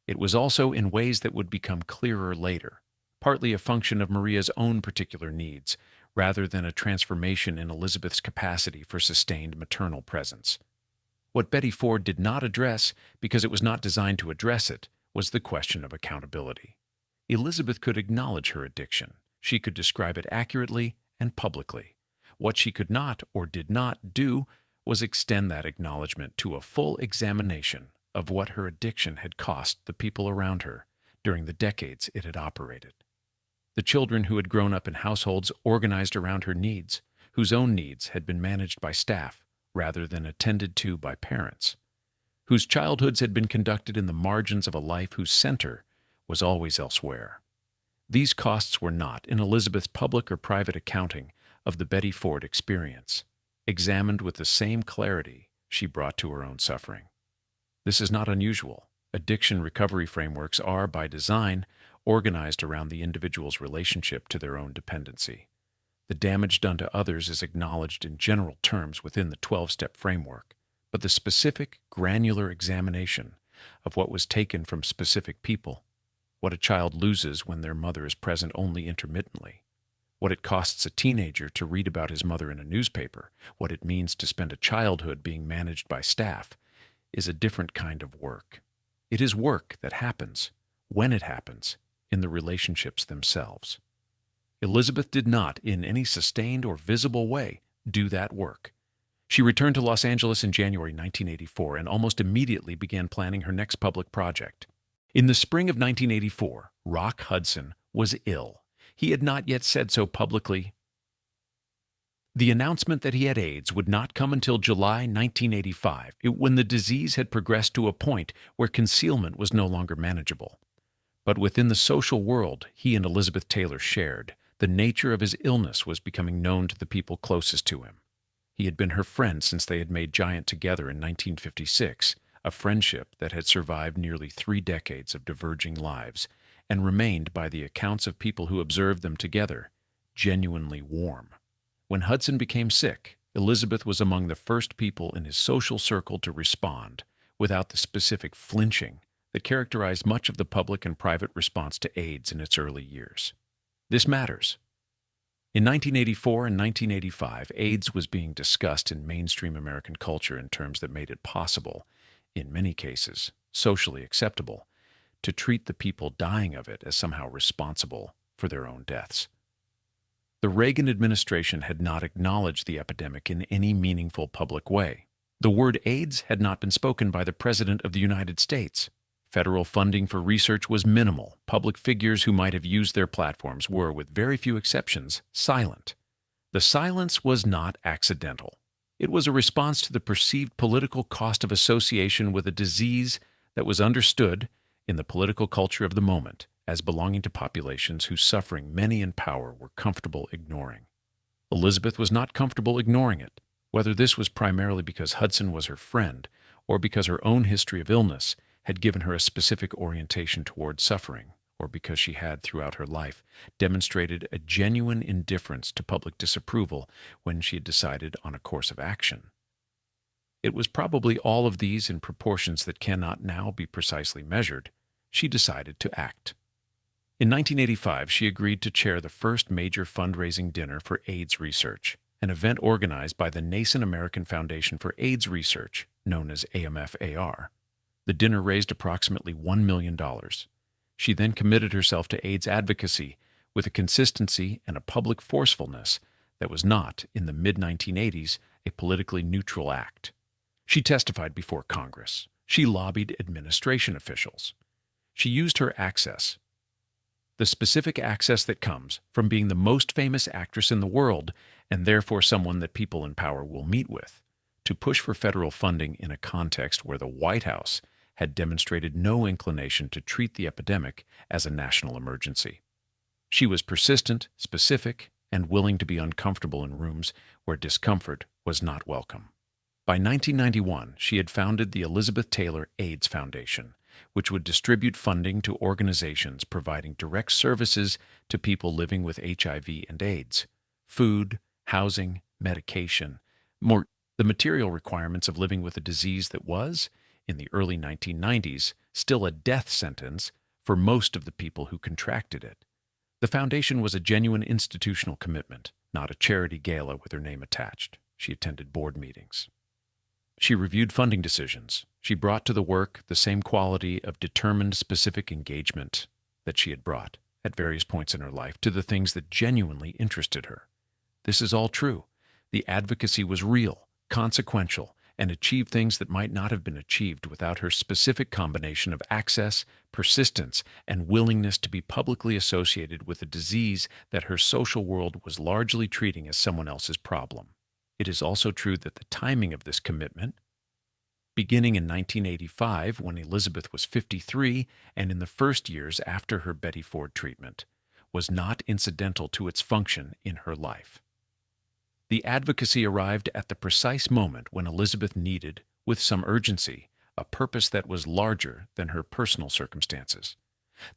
It was also in ways that would become clearer later, partly a function of Maria's own particular needs, rather than a transformation in Elizabeth's capacity for sustained maternal presence. What Betty Ford did not address, because it was not designed to address it, was the question of accountability. Elizabeth could acknowledge her addiction. She could describe it accurately and publicly. What she could not or did not do was extend that acknowledgement to a full examination of what her addiction had cost the people around her during the decades it had operated. The children who had grown up in households organized around her needs, whose own needs had been managed by staff rather than attended to by parents, whose childhoods had been conducted in the margins of a life whose center was always elsewhere. These costs were not in Elizabeth's public or private accounting of the Betty Ford experience, examined with the same clarity she brought to her own suffering. This is not unusual. Addiction recovery frameworks are, by design, organized around the individual's relationship to their own dependency. The damage done to others is acknowledged in general terms within the 12-step framework, but the specific, granular examination of what was taken from specific people, what a child loses when their mother is present only intermittently, what it costs a teenager to read about his mother in a newspaper, what it means to spend a childhood being managed by staff, is a different kind of work. It is work that happens, when it happens, in the relationships themselves. Elizabeth did not, in any sustained or visible way, do that work. She returned to Los Angeles in January 1984 and almost immediately began planning her next public project. In the spring of 1984, Rock Hudson was ill. He had not yet said so publicly. The announcement that he had AIDS would not come until July 1985, when the disease had progressed to a point where concealment was no longer manageable. But within the social world he and Elizabeth Taylor shared, the nature of his illness was becoming known to the people closest to him. He had been her friend since they had made Giant together in 1956, a friendship that had survived nearly 3 decades of diverging lives and remained, by the accounts of people who observed them together, genuinely warm. When Hudson became sick, Elizabeth was among the first people in his social circle to respond, without the specific flinching that characterized much of the public and private response to AIDS in its early years. This matters. In 1984 and 1985, AIDS was being discussed in mainstream American culture in terms that made it possible, in many cases, socially acceptable, to treat the people dying of it as somehow responsible for their own deaths. The Reagan administration had not acknowledged the epidemic in any meaningful public way. The word AIDS had not been spoken by the President of the United States. Federal funding for research was minimal. Public figures who might have used their platforms were, with very few exceptions, silent. The silence was not accidental. It was a response to the perceived political cost of association with a disease that was understood, in the political culture of the moment, as belonging to populations whose suffering many in power were comfortable ignoring. Elizabeth was not comfortable ignoring it, whether this was primarily because Hudson was her friend or because her own history of illness had given her a specific orientation toward suffering, or because she had, throughout her life, demonstrated a genuine indifference to public disapproval when she had decided on a course of action. It was probably all of these in proportions that cannot now be precisely measured. She decided to act. In 1985, she agreed to chair the first major fundraising dinner for AIDS research, an event organized by the nascent American Foundation for AIDS Research, known as AMFAR. The dinner raised approximately $1 million. She then committed herself to AIDS advocacy with a consistency and a public forcefulness that was not, in the mid-1980s, a politically neutral act. She testified before Congress. She lobbied administration officials. She used her access, the specific access that comes from being the most famous actress in the world and therefore someone that people in power will meet with, to push for federal funding in a context where the White House had demonstrated no inclination to treat the epidemic as a national emergency. She was persistent, specific, and willing to be uncomfortable in rooms where discomfort was not welcome. By 1991, she had founded the Elizabeth Taylor AIDS Foundation, which would distribute funding to organizations providing direct services to people living with HIV and AIDS: food, housing, medication, more the material requirements of living with a disease that was, in the early 1990s, still a death sentence for most of the people who contracted it. The foundation was a genuine institutional commitment, not a charity gala with her name attached. She attended board meetings. She reviewed funding decisions. She brought to the work the same quality of determined, specific engagement that she had brought, at various points in her life, to the things that genuinely interested her. This is all true. The advocacy was real, consequential, and achieved things that might not have been achieved without her specific combination of access, persistence, and willingness to be publicly associated with a disease that her social world was largely treating as someone else's problem. It is also true that the timing of this commitment, beginning in 1985 when Elizabeth was 53 and in the first years after her Betty Ford treatment, was not incidental to its function in her life. The advocacy arrived at the precise moment when Elizabeth needed, with some urgency, a purpose that was larger than her personal circumstances.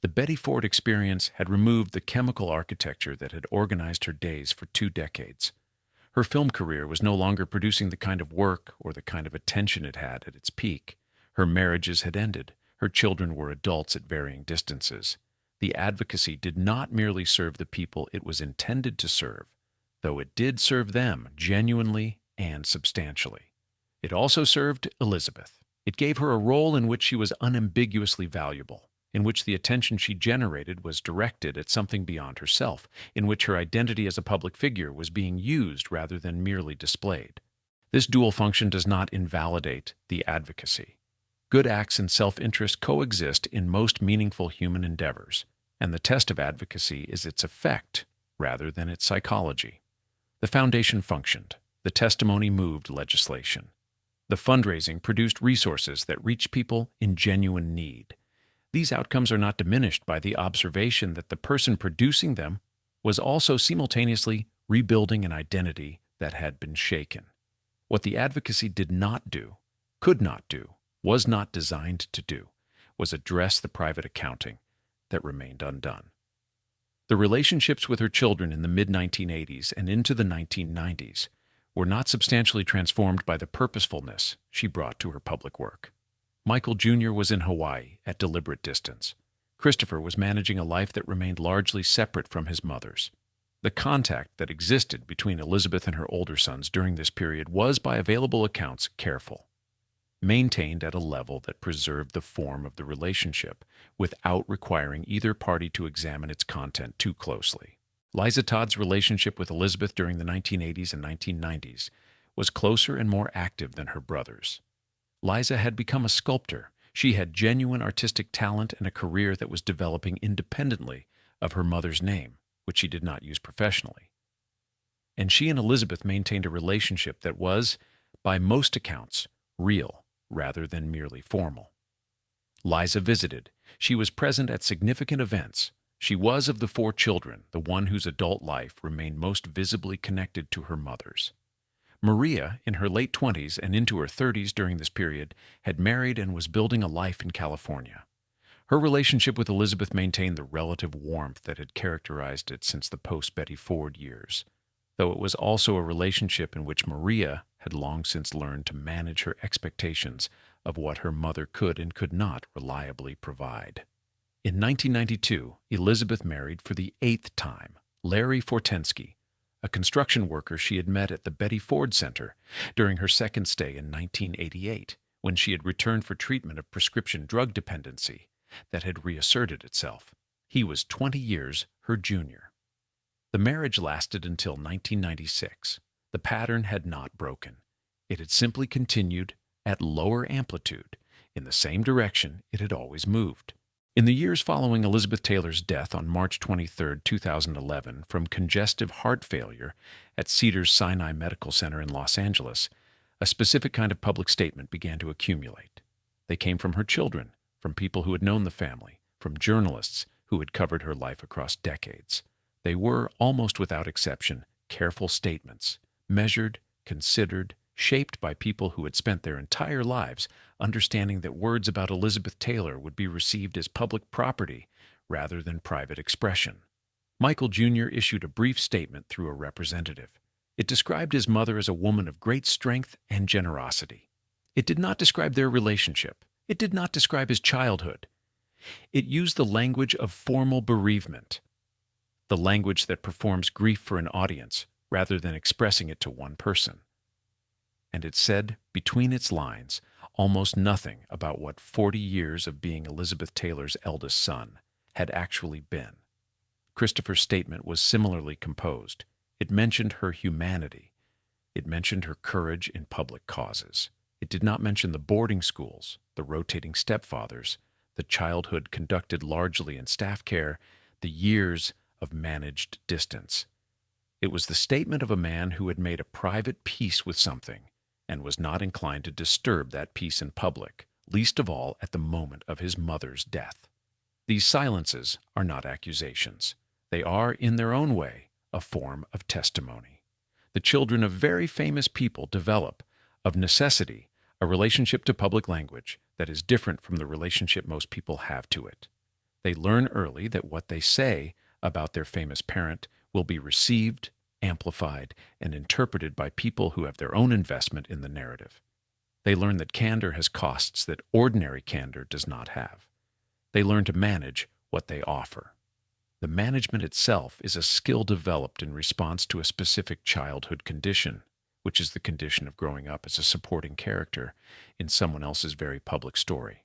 The Betty Ford experience had removed the chemical architecture that had organized her days for 2 decades. Her film career was no longer producing the kind of work or the kind of attention it had at its peak. Her marriages had ended. Her children were adults at varying distances. The advocacy did not merely serve the people it was intended to serve, though it did serve them genuinely and substantially. It also served Elizabeth. It gave her a role in which she was unambiguously valuable, in which the attention she generated was directed at something beyond herself, in which her identity as a public figure was being used rather than merely displayed. This dual function does not invalidate the advocacy. Good acts and self-interest coexist in most meaningful human endeavors, and the test of advocacy is its effect rather than its psychology. The foundation functioned. The testimony moved legislation. The fundraising produced resources that reached people in genuine need. These outcomes are not diminished by the observation that the person producing them was also simultaneously rebuilding an identity that had been shaken. What the advocacy did not do, could not do, was not designed to do, was address the private accounting that remained undone. The relationships with her children in the mid-1980s and into the 1990s were not substantially transformed by the purposefulness she brought to her public work. Michael Jr. was in Hawaii at deliberate distance. Christopher was managing a life that remained largely separate from his mother's. The contact that existed between Elizabeth and her older sons during this period was, by available accounts, careful, maintained at a level that preserved the form of the relationship without requiring either party to examine its content too closely. Liza Todd's relationship with Elizabeth during the 1980s and 1990s was closer and more active than her brother's. Liza had become a sculptor. She had genuine artistic talent and a career that was developing independently of her mother's name, which she did not use professionally. And she and Elizabeth maintained a relationship that was, by most accounts, real rather than merely formal. Liza visited. She was present at significant events. She was, of the 4 children, the one whose adult life remained most visibly connected to her mother's. Maria, in her late 20s and into her 30s during this period, had married and was building a life in California. Her relationship with Elizabeth maintained the relative warmth that had characterized it since the post-Betty Ford years, though it was also a relationship in which Maria had long since learned to manage her expectations of what her mother could and could not reliably provide. In 1992, Elizabeth married for the 8th time Larry Fortensky, a construction worker she had met at the Betty Ford Center during her second stay in 1988, when she had returned for treatment of prescription drug dependency that had reasserted itself. He was 20 years her junior. The marriage lasted until 1996. The pattern had not broken. It had simply continued at lower amplitude, in the same direction it had always moved. In the years following Elizabeth Taylor's death on March 23, 2011, from congestive heart failure at Cedars-Sinai Medical Center in Los Angeles, a specific kind of public statement began to accumulate. They came from her children, from people who had known the family, from journalists who had covered her life across decades. They were, almost without exception, careful statements, measured, considered, shaped by people who had spent their entire lives understanding that words about Elizabeth Taylor would be received as public property rather than private expression. Michael Jr. issued a brief statement through a representative. It described his mother as a woman of great strength and generosity. It did not describe their relationship. It did not describe his childhood. It used the language of formal bereavement, the language that performs grief for an audience rather than expressing it to one person. And it said, between its lines, almost nothing about what 40 years of being Elizabeth Taylor's eldest son had actually been. Christopher's statement was similarly composed. It mentioned her humanity. It mentioned her courage in public causes. It did not mention the boarding schools, the rotating stepfathers, the childhood conducted largely in staff care, the years of managed distance. It was the statement of a man who had made a private peace with something and was not inclined to disturb that peace in public, least of all at the moment of his mother's death. These silences are not accusations. They are, in their own way, a form of testimony. The children of very famous people develop, of necessity, a relationship to public language that is different from the relationship most people have to it. They learn early that what they say about their famous parent will be received, amplified, and interpreted by people who have their own investment in the narrative. They learn that candor has costs that ordinary candor does not have. They learn to manage what they offer. The management itself is a skill developed in response to a specific childhood condition, which is the condition of growing up as a supporting character in someone else's very public story.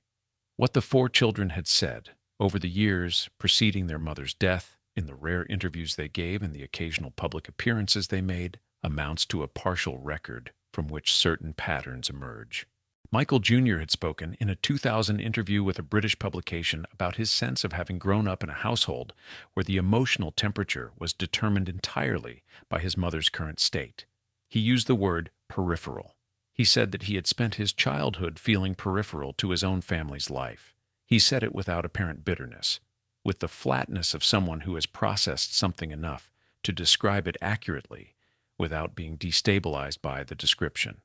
What the four children had said over the years preceding their mother's death, in the rare interviews they gave and the occasional public appearances they made, amounts to a partial record from which certain patterns emerge. Michael Jr. had spoken in a 2000 interview with a British publication about his sense of having grown up in a household where the emotional temperature was determined entirely by his mother's current state. He used the word peripheral. He said that he had spent his childhood feeling peripheral to his own family's life. He said it without apparent bitterness, with the flatness of someone who has processed something enough to describe it accurately without being destabilized by the description.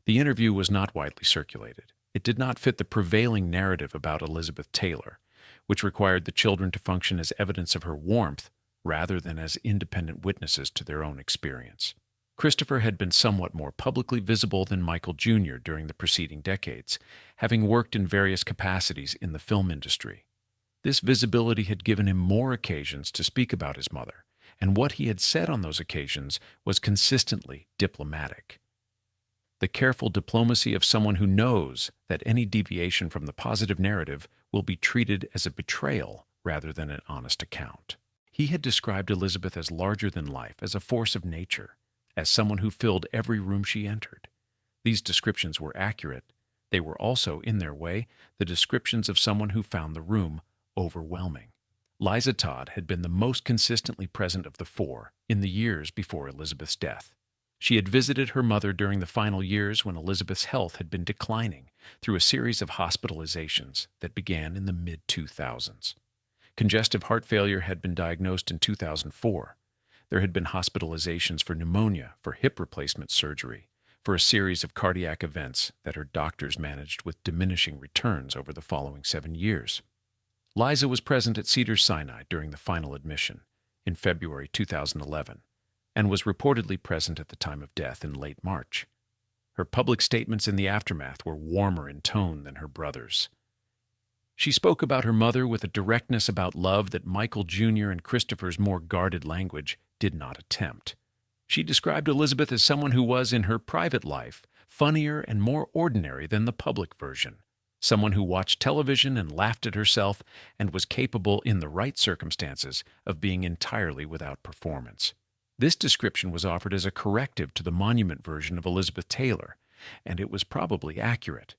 The interview was not widely circulated. It did not fit the prevailing narrative about Elizabeth Taylor, which required the children to function as evidence of her warmth rather than as independent witnesses to their own experience. Christopher had been somewhat more publicly visible than Michael Jr. during the preceding decades, having worked in various capacities in the film industry. This visibility had given him more occasions to speak about his mother, and what he had said on those occasions was consistently diplomatic. The careful diplomacy of someone who knows that any deviation from the positive narrative will be treated as a betrayal rather than an honest account. He had described Elizabeth as larger than life, as a force of nature, as someone who filled every room she entered. These descriptions were accurate. They were also, in their way, the descriptions of someone who found the room overwhelming. Liza Todd had been the most consistently present of the four in the years before Elizabeth's death. She had visited her mother during the final years when Elizabeth's health had been declining through a series of hospitalizations that began in the mid-2000s. Congestive heart failure had been diagnosed in 2004. There had been hospitalizations for pneumonia, for hip replacement surgery, for a series of cardiac events that her doctors managed with diminishing returns over the following 7 years. Liza was present at Cedars-Sinai during the final admission in February 2011 and was reportedly present at the time of death in late March. Her public statements in the aftermath were warmer in tone than her brother's. She spoke about her mother with a directness about love that Michael Jr. and Christopher's more guarded language did not attempt. She described Elizabeth as someone who was, in her private life, funnier and more ordinary than the public version, someone who watched television and laughed at herself and was capable, in the right circumstances, of being entirely without performance. This description was offered as a corrective to the monument version of Elizabeth Taylor, and it was probably accurate.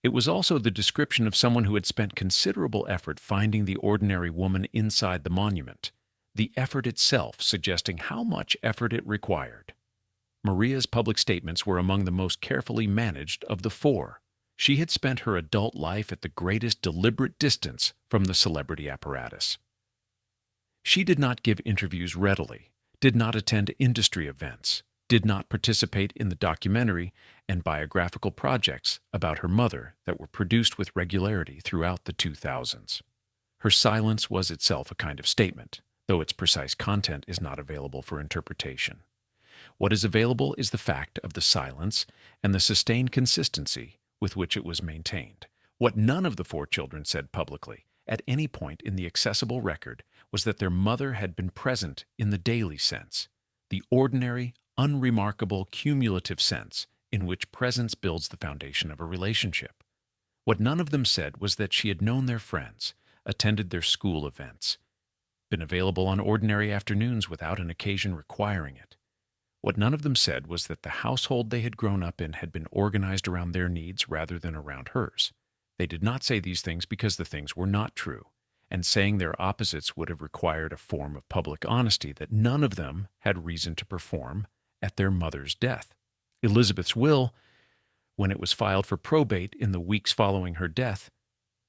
It was also the description of someone who had spent considerable effort finding the ordinary woman inside the monument, the effort itself suggesting how much effort it required. Maria's public statements were among the most carefully managed of the four. She had spent her adult life at the greatest deliberate distance from the celebrity apparatus. She did not give interviews readily, did not attend industry events, did not participate in the documentary and biographical projects about her mother that were produced with regularity throughout the 2000s. Her silence was itself a kind of statement, though its precise content is not available for interpretation. What is available is the fact of the silence and the sustained consistency with which it was maintained. What none of the four children said publicly at any point in the accessible record was that their mother had been present in the daily sense, the ordinary, unremarkable, cumulative sense in which presence builds the foundation of a relationship. What none of them said was that she had known their friends, attended their school events, been available on ordinary afternoons without an occasion requiring it. What none of them said was that the household they had grown up in had been organized around their needs rather than around hers. They did not say these things because the things were not true, and saying their opposites would have required a form of public honesty that none of them had reason to perform at their mother's death. Elizabeth's will, when it was filed for probate in the weeks following her death,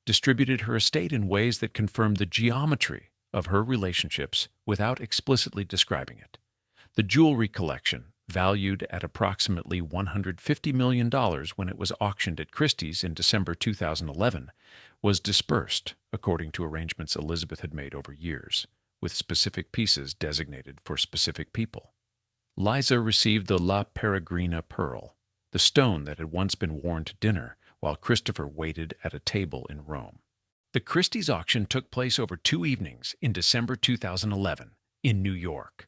distributed her estate in ways that confirmed the geometry of her relationships without explicitly describing it. The jewelry collection, valued at approximately $150 million when it was auctioned at Christie's in December 2011, was dispersed according to arrangements Elizabeth had made over years, with specific pieces designated for specific people. Liza received the La Peregrina pearl, the stone that had once been worn to dinner while Christopher waited at a table in Rome. The Christie's auction took place over 2 evenings in December 2011 in New York.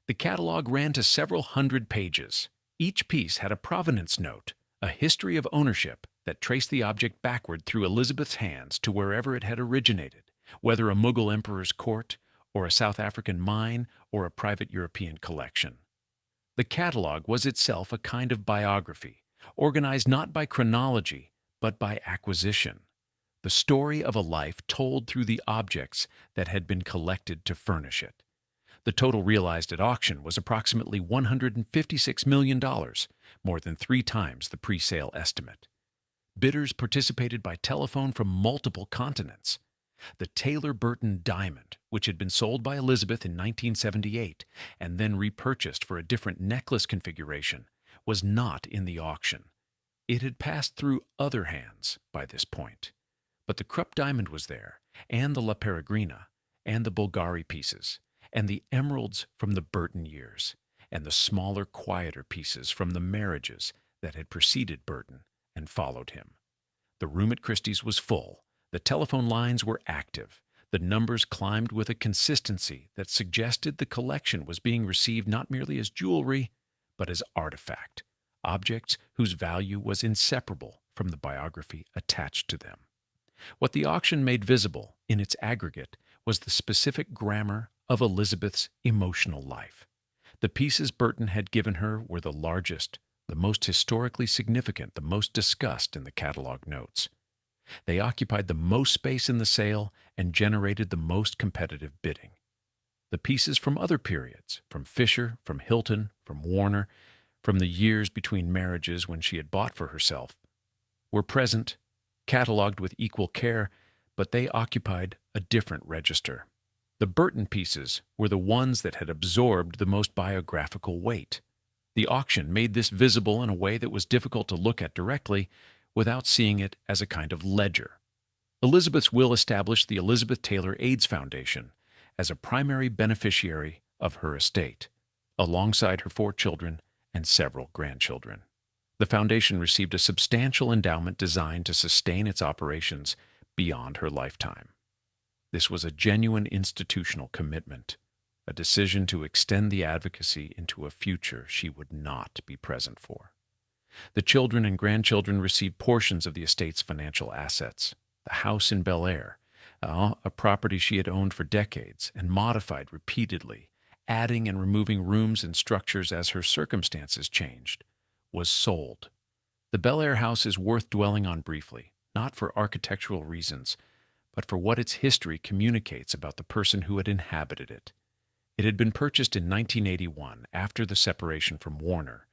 The catalog ran to several hundred pages. Each piece had a provenance note, a history of ownership that traced the object backward through Elizabeth's hands to wherever it had originated, whether a Mughal emperor's court, or a South African mine, or a private European collection. The catalog was itself a kind of biography, organized not by chronology, but by acquisition, the story of a life told through the objects that had been collected to furnish it. The total realized at auction was approximately $156 million, more than 3 times the pre-sale estimate. Bidders participated by telephone from multiple continents. The Taylor Burton diamond, which had been sold by Elizabeth in 1978 and then repurchased for a different necklace configuration, was not in the auction. It had passed through other hands by this point. But the Krupp diamond was there, and the La Peregrina, and the Bulgari pieces, and the emeralds from the Burton years, and the smaller, quieter pieces from the marriages that had preceded Burton and followed him. The room at Christie's was full. The telephone lines were active. The numbers climbed with a consistency that suggested the collection was being received not merely as jewelry, but as artifact, objects whose value was inseparable from the biography attached to them. What the auction made visible, in its aggregate, was the specific grammar of Elizabeth's emotional life. The pieces Burton had given her were the largest, the most historically significant, the most discussed in the catalog notes. They occupied the most space in the sale and generated the most competitive bidding. The pieces from other periods, from Fisher, from Hilton, from Warner, from the years between marriages when she had bought for herself, were present, catalogued with equal care, but they occupied a different register. The Burton pieces were the ones that had absorbed the most biographical weight. The auction made this visible in a way that was difficult to look at directly without seeing it as a kind of ledger. Elizabeth's will established the Elizabeth Taylor AIDS Foundation as a primary beneficiary of her estate, alongside her 4 children and several grandchildren. The foundation received a substantial endowment designed to sustain its operations beyond her lifetime. This was a genuine institutional commitment, a decision to extend the advocacy into a future she would not be present for. The children and grandchildren received portions of the estate's financial assets. The house in Bel Air, a property she had owned for decades and modified repeatedly, adding and removing rooms and structures as her circumstances changed, was sold. The Bel Air house is worth dwelling on briefly, not for architectural reasons, but for what its history communicates about the person who had inhabited it. It had been purchased in 1981 after the separation from Warner,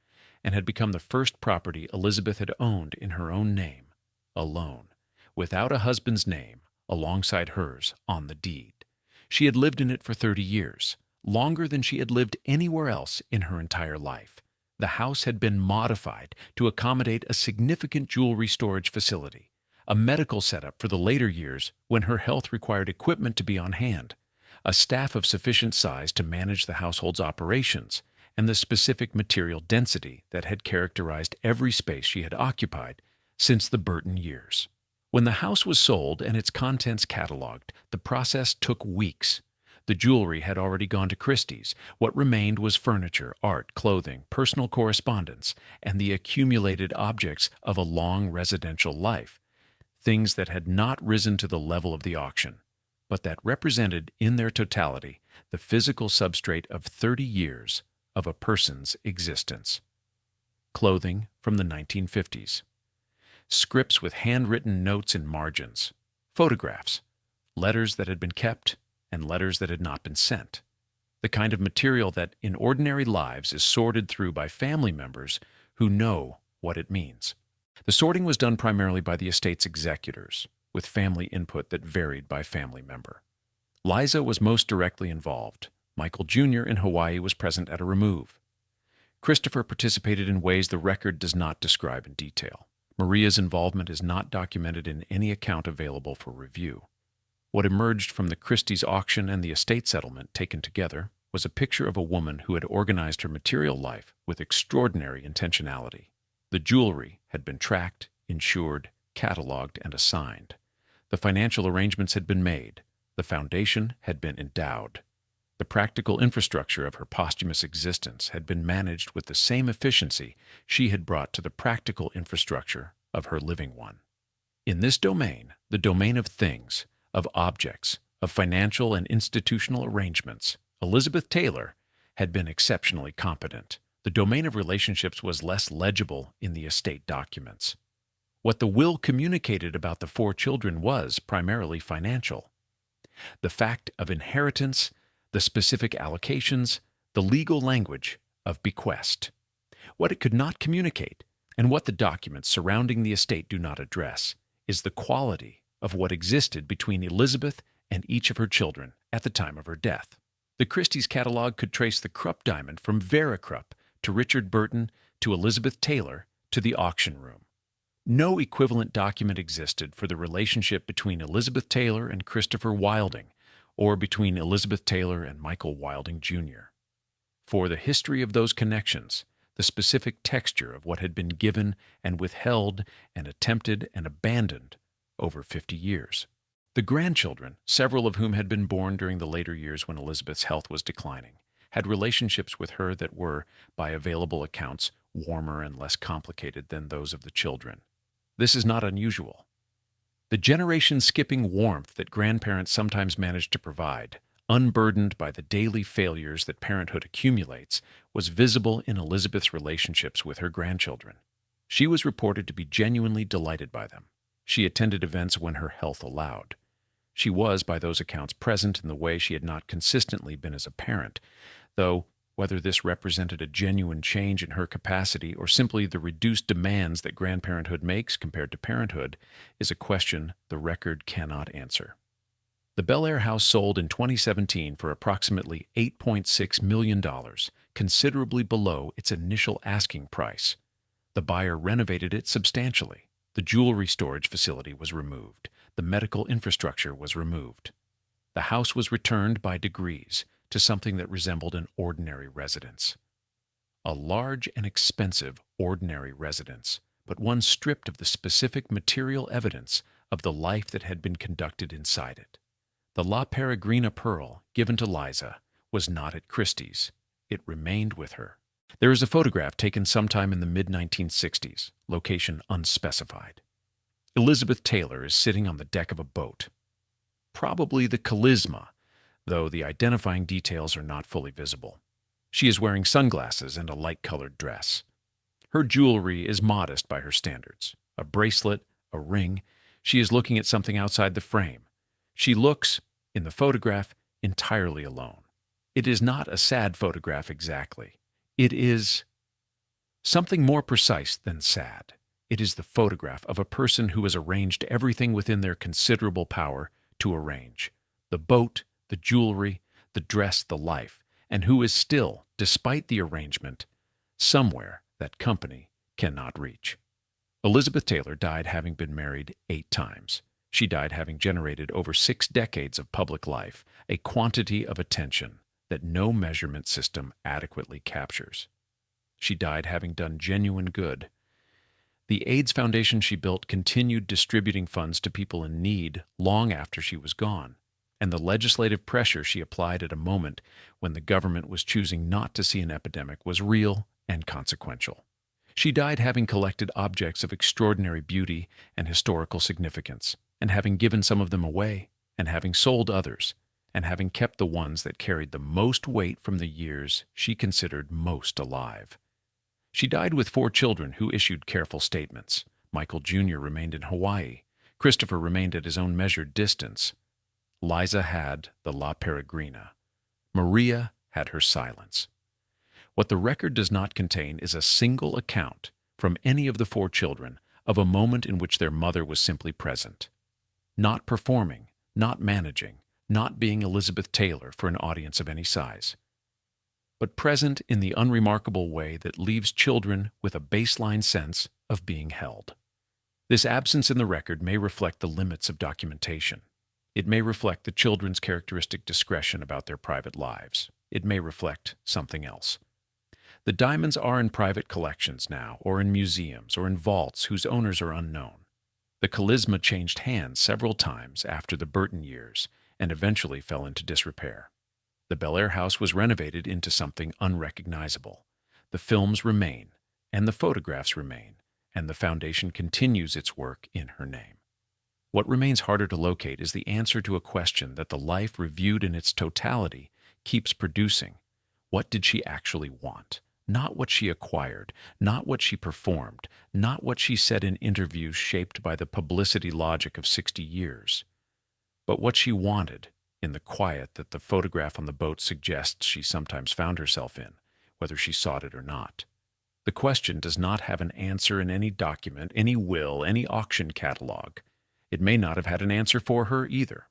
and had become the first property Elizabeth had owned in her own name, alone, without a husband's name alongside hers on the deed. She had lived in it for 30 years, longer than she had lived anywhere else in her entire life. The house had been modified to accommodate a significant jewelry storage facility, a medical setup for the later years when her health required equipment to be on hand, a staff of sufficient size to manage the household's operations, and the specific material density that had characterized every space she had occupied since the Burton years. When the house was sold and its contents cataloged, the process took weeks. The jewelry had already gone to Christie's. What remained was furniture, art, clothing, personal correspondence, and the accumulated objects of a long residential life, things that had not risen to the level of the auction, but that represented in their totality the physical substrate of 30 years of a person's existence. Clothing from the 1950s. Scripts with handwritten notes in margins. Photographs. Letters that had been kept and letters that had not been sent. The kind of material that in ordinary lives is sorted through by family members who know what it means. The sorting was done primarily by the estate's executors, with family input that varied by family member. Liza was most directly involved. Michael Jr. in Hawaii was present at a remove. Christopher participated in ways the record does not describe in detail. Maria's involvement is not documented in any account available for review. What emerged from the Christie's auction and the estate settlement taken together was a picture of a woman who had organized her material life with extraordinary intentionality. The jewelry had been tracked, insured, cataloged, and assigned. The financial arrangements had been made. The foundation had been endowed. The practical infrastructure of her posthumous existence had been managed with the same efficiency she had brought to the practical infrastructure of her living one. In this domain, the domain of things, of objects, of financial and institutional arrangements, Elizabeth Taylor had been exceptionally competent. The domain of relationships was less legible in the estate documents. What the will communicated about the 4 children was primarily financial. The fact of inheritance, the specific allocations, the legal language of bequest. What it could not communicate, and what the documents surrounding the estate do not address, is the quality of what existed between Elizabeth and each of her children at the time of her death. The Christie's catalog could trace the Krupp diamond from Vera Krupp to Richard Burton to Elizabeth Taylor to the auction room. No equivalent document existed for the relationship between Elizabeth Taylor and Christopher Wilding, or between Elizabeth Taylor and Michael Wilding Jr. For the history of those connections, the specific texture of what had been given and withheld and attempted and abandoned over 50 years. The grandchildren, several of whom had been born during the later years when Elizabeth's health was declining, had relationships with her that were, by available accounts, warmer and less complicated than those of the children. This is not unusual. The generation-skipping warmth that grandparents sometimes manage to provide, unburdened by the daily failures that parenthood accumulates, was visible in Elizabeth's relationships with her grandchildren. She was reported to be genuinely delighted by them. She attended events when her health allowed. She was, by those accounts, present in the way she had not consistently been as a parent, though whether this represented a genuine change in her capacity or simply the reduced demands that grandparenthood makes compared to parenthood is a question the record cannot answer. The Bel Air house sold in 2017 for approximately $8.6 million, considerably below its initial asking price. The buyer renovated it substantially. The jewelry storage facility was removed. The medical infrastructure was removed. The house was returned by degrees to something that resembled an ordinary residence. A large and expensive ordinary residence, but one stripped of the specific material evidence of the life that had been conducted inside it. The La Peregrina pearl, given to Liza, was not at Christie's. It remained with her. There is a photograph taken sometime in the mid-1960s, location unspecified. Elizabeth Taylor is sitting on the deck of a boat. Probably the Charisma, though the identifying details are not fully visible. She is wearing sunglasses and a light-colored dress. Her jewelry is modest by her standards. A bracelet, a ring. She is looking at something outside the frame. She looks, in the photograph, entirely alone. It is not a sad photograph exactly. It is something more precise than sad. It is the photograph of a person who has arranged everything within their considerable power to arrange. The boat, the jewelry, the dress, the life, and who is still, despite the arrangement, somewhere that company cannot reach. Elizabeth Taylor died having been married 8 times. She died having generated over 6 decades of public life, a quantity of attention, that no measurement system adequately captures. She died having done genuine good. The AIDS Foundation she built continued distributing funds to people in need long after she was gone, and the legislative pressure she applied at a moment when the government was choosing not to see an epidemic was real and consequential. She died having collected objects of extraordinary beauty and historical significance, and having given some of them away, and having sold others, and having kept the ones that carried the most weight from the years she considered most alive. She died with 4 children who issued careful statements. Michael Jr. remained in Hawaii. Christopher remained at his own measured distance. Liza had the La Peregrina. Maria had her silence. What the record does not contain is a single account from any of the 4 children of a moment in which their mother was simply present. Not performing, not managing, not being Elizabeth Taylor for an audience of any size, but present in the unremarkable way that leaves children with a baseline sense of being held. This absence in the record may reflect the limits of documentation. It may reflect the children's characteristic discretion about their private lives. It may reflect something else. The diamonds are in private collections now, or in museums, or in vaults whose owners are unknown. The charisma changed hands several times after the Burton years and eventually fell into disrepair. The Bel Air house was renovated into something unrecognizable. The films remain, and the photographs remain, and the foundation continues its work in her name. What remains harder to locate is the answer to a question that the life reviewed in its totality keeps producing. What did she actually want? Not what she acquired, not what she performed, not what she said in interviews shaped by the publicity logic of 60 years, but what she wanted in the quiet that the photograph on the boat suggests she sometimes found herself in, whether she sought it or not. The question does not have an answer in any document, any will, any auction catalog. It may not have had an answer for her either.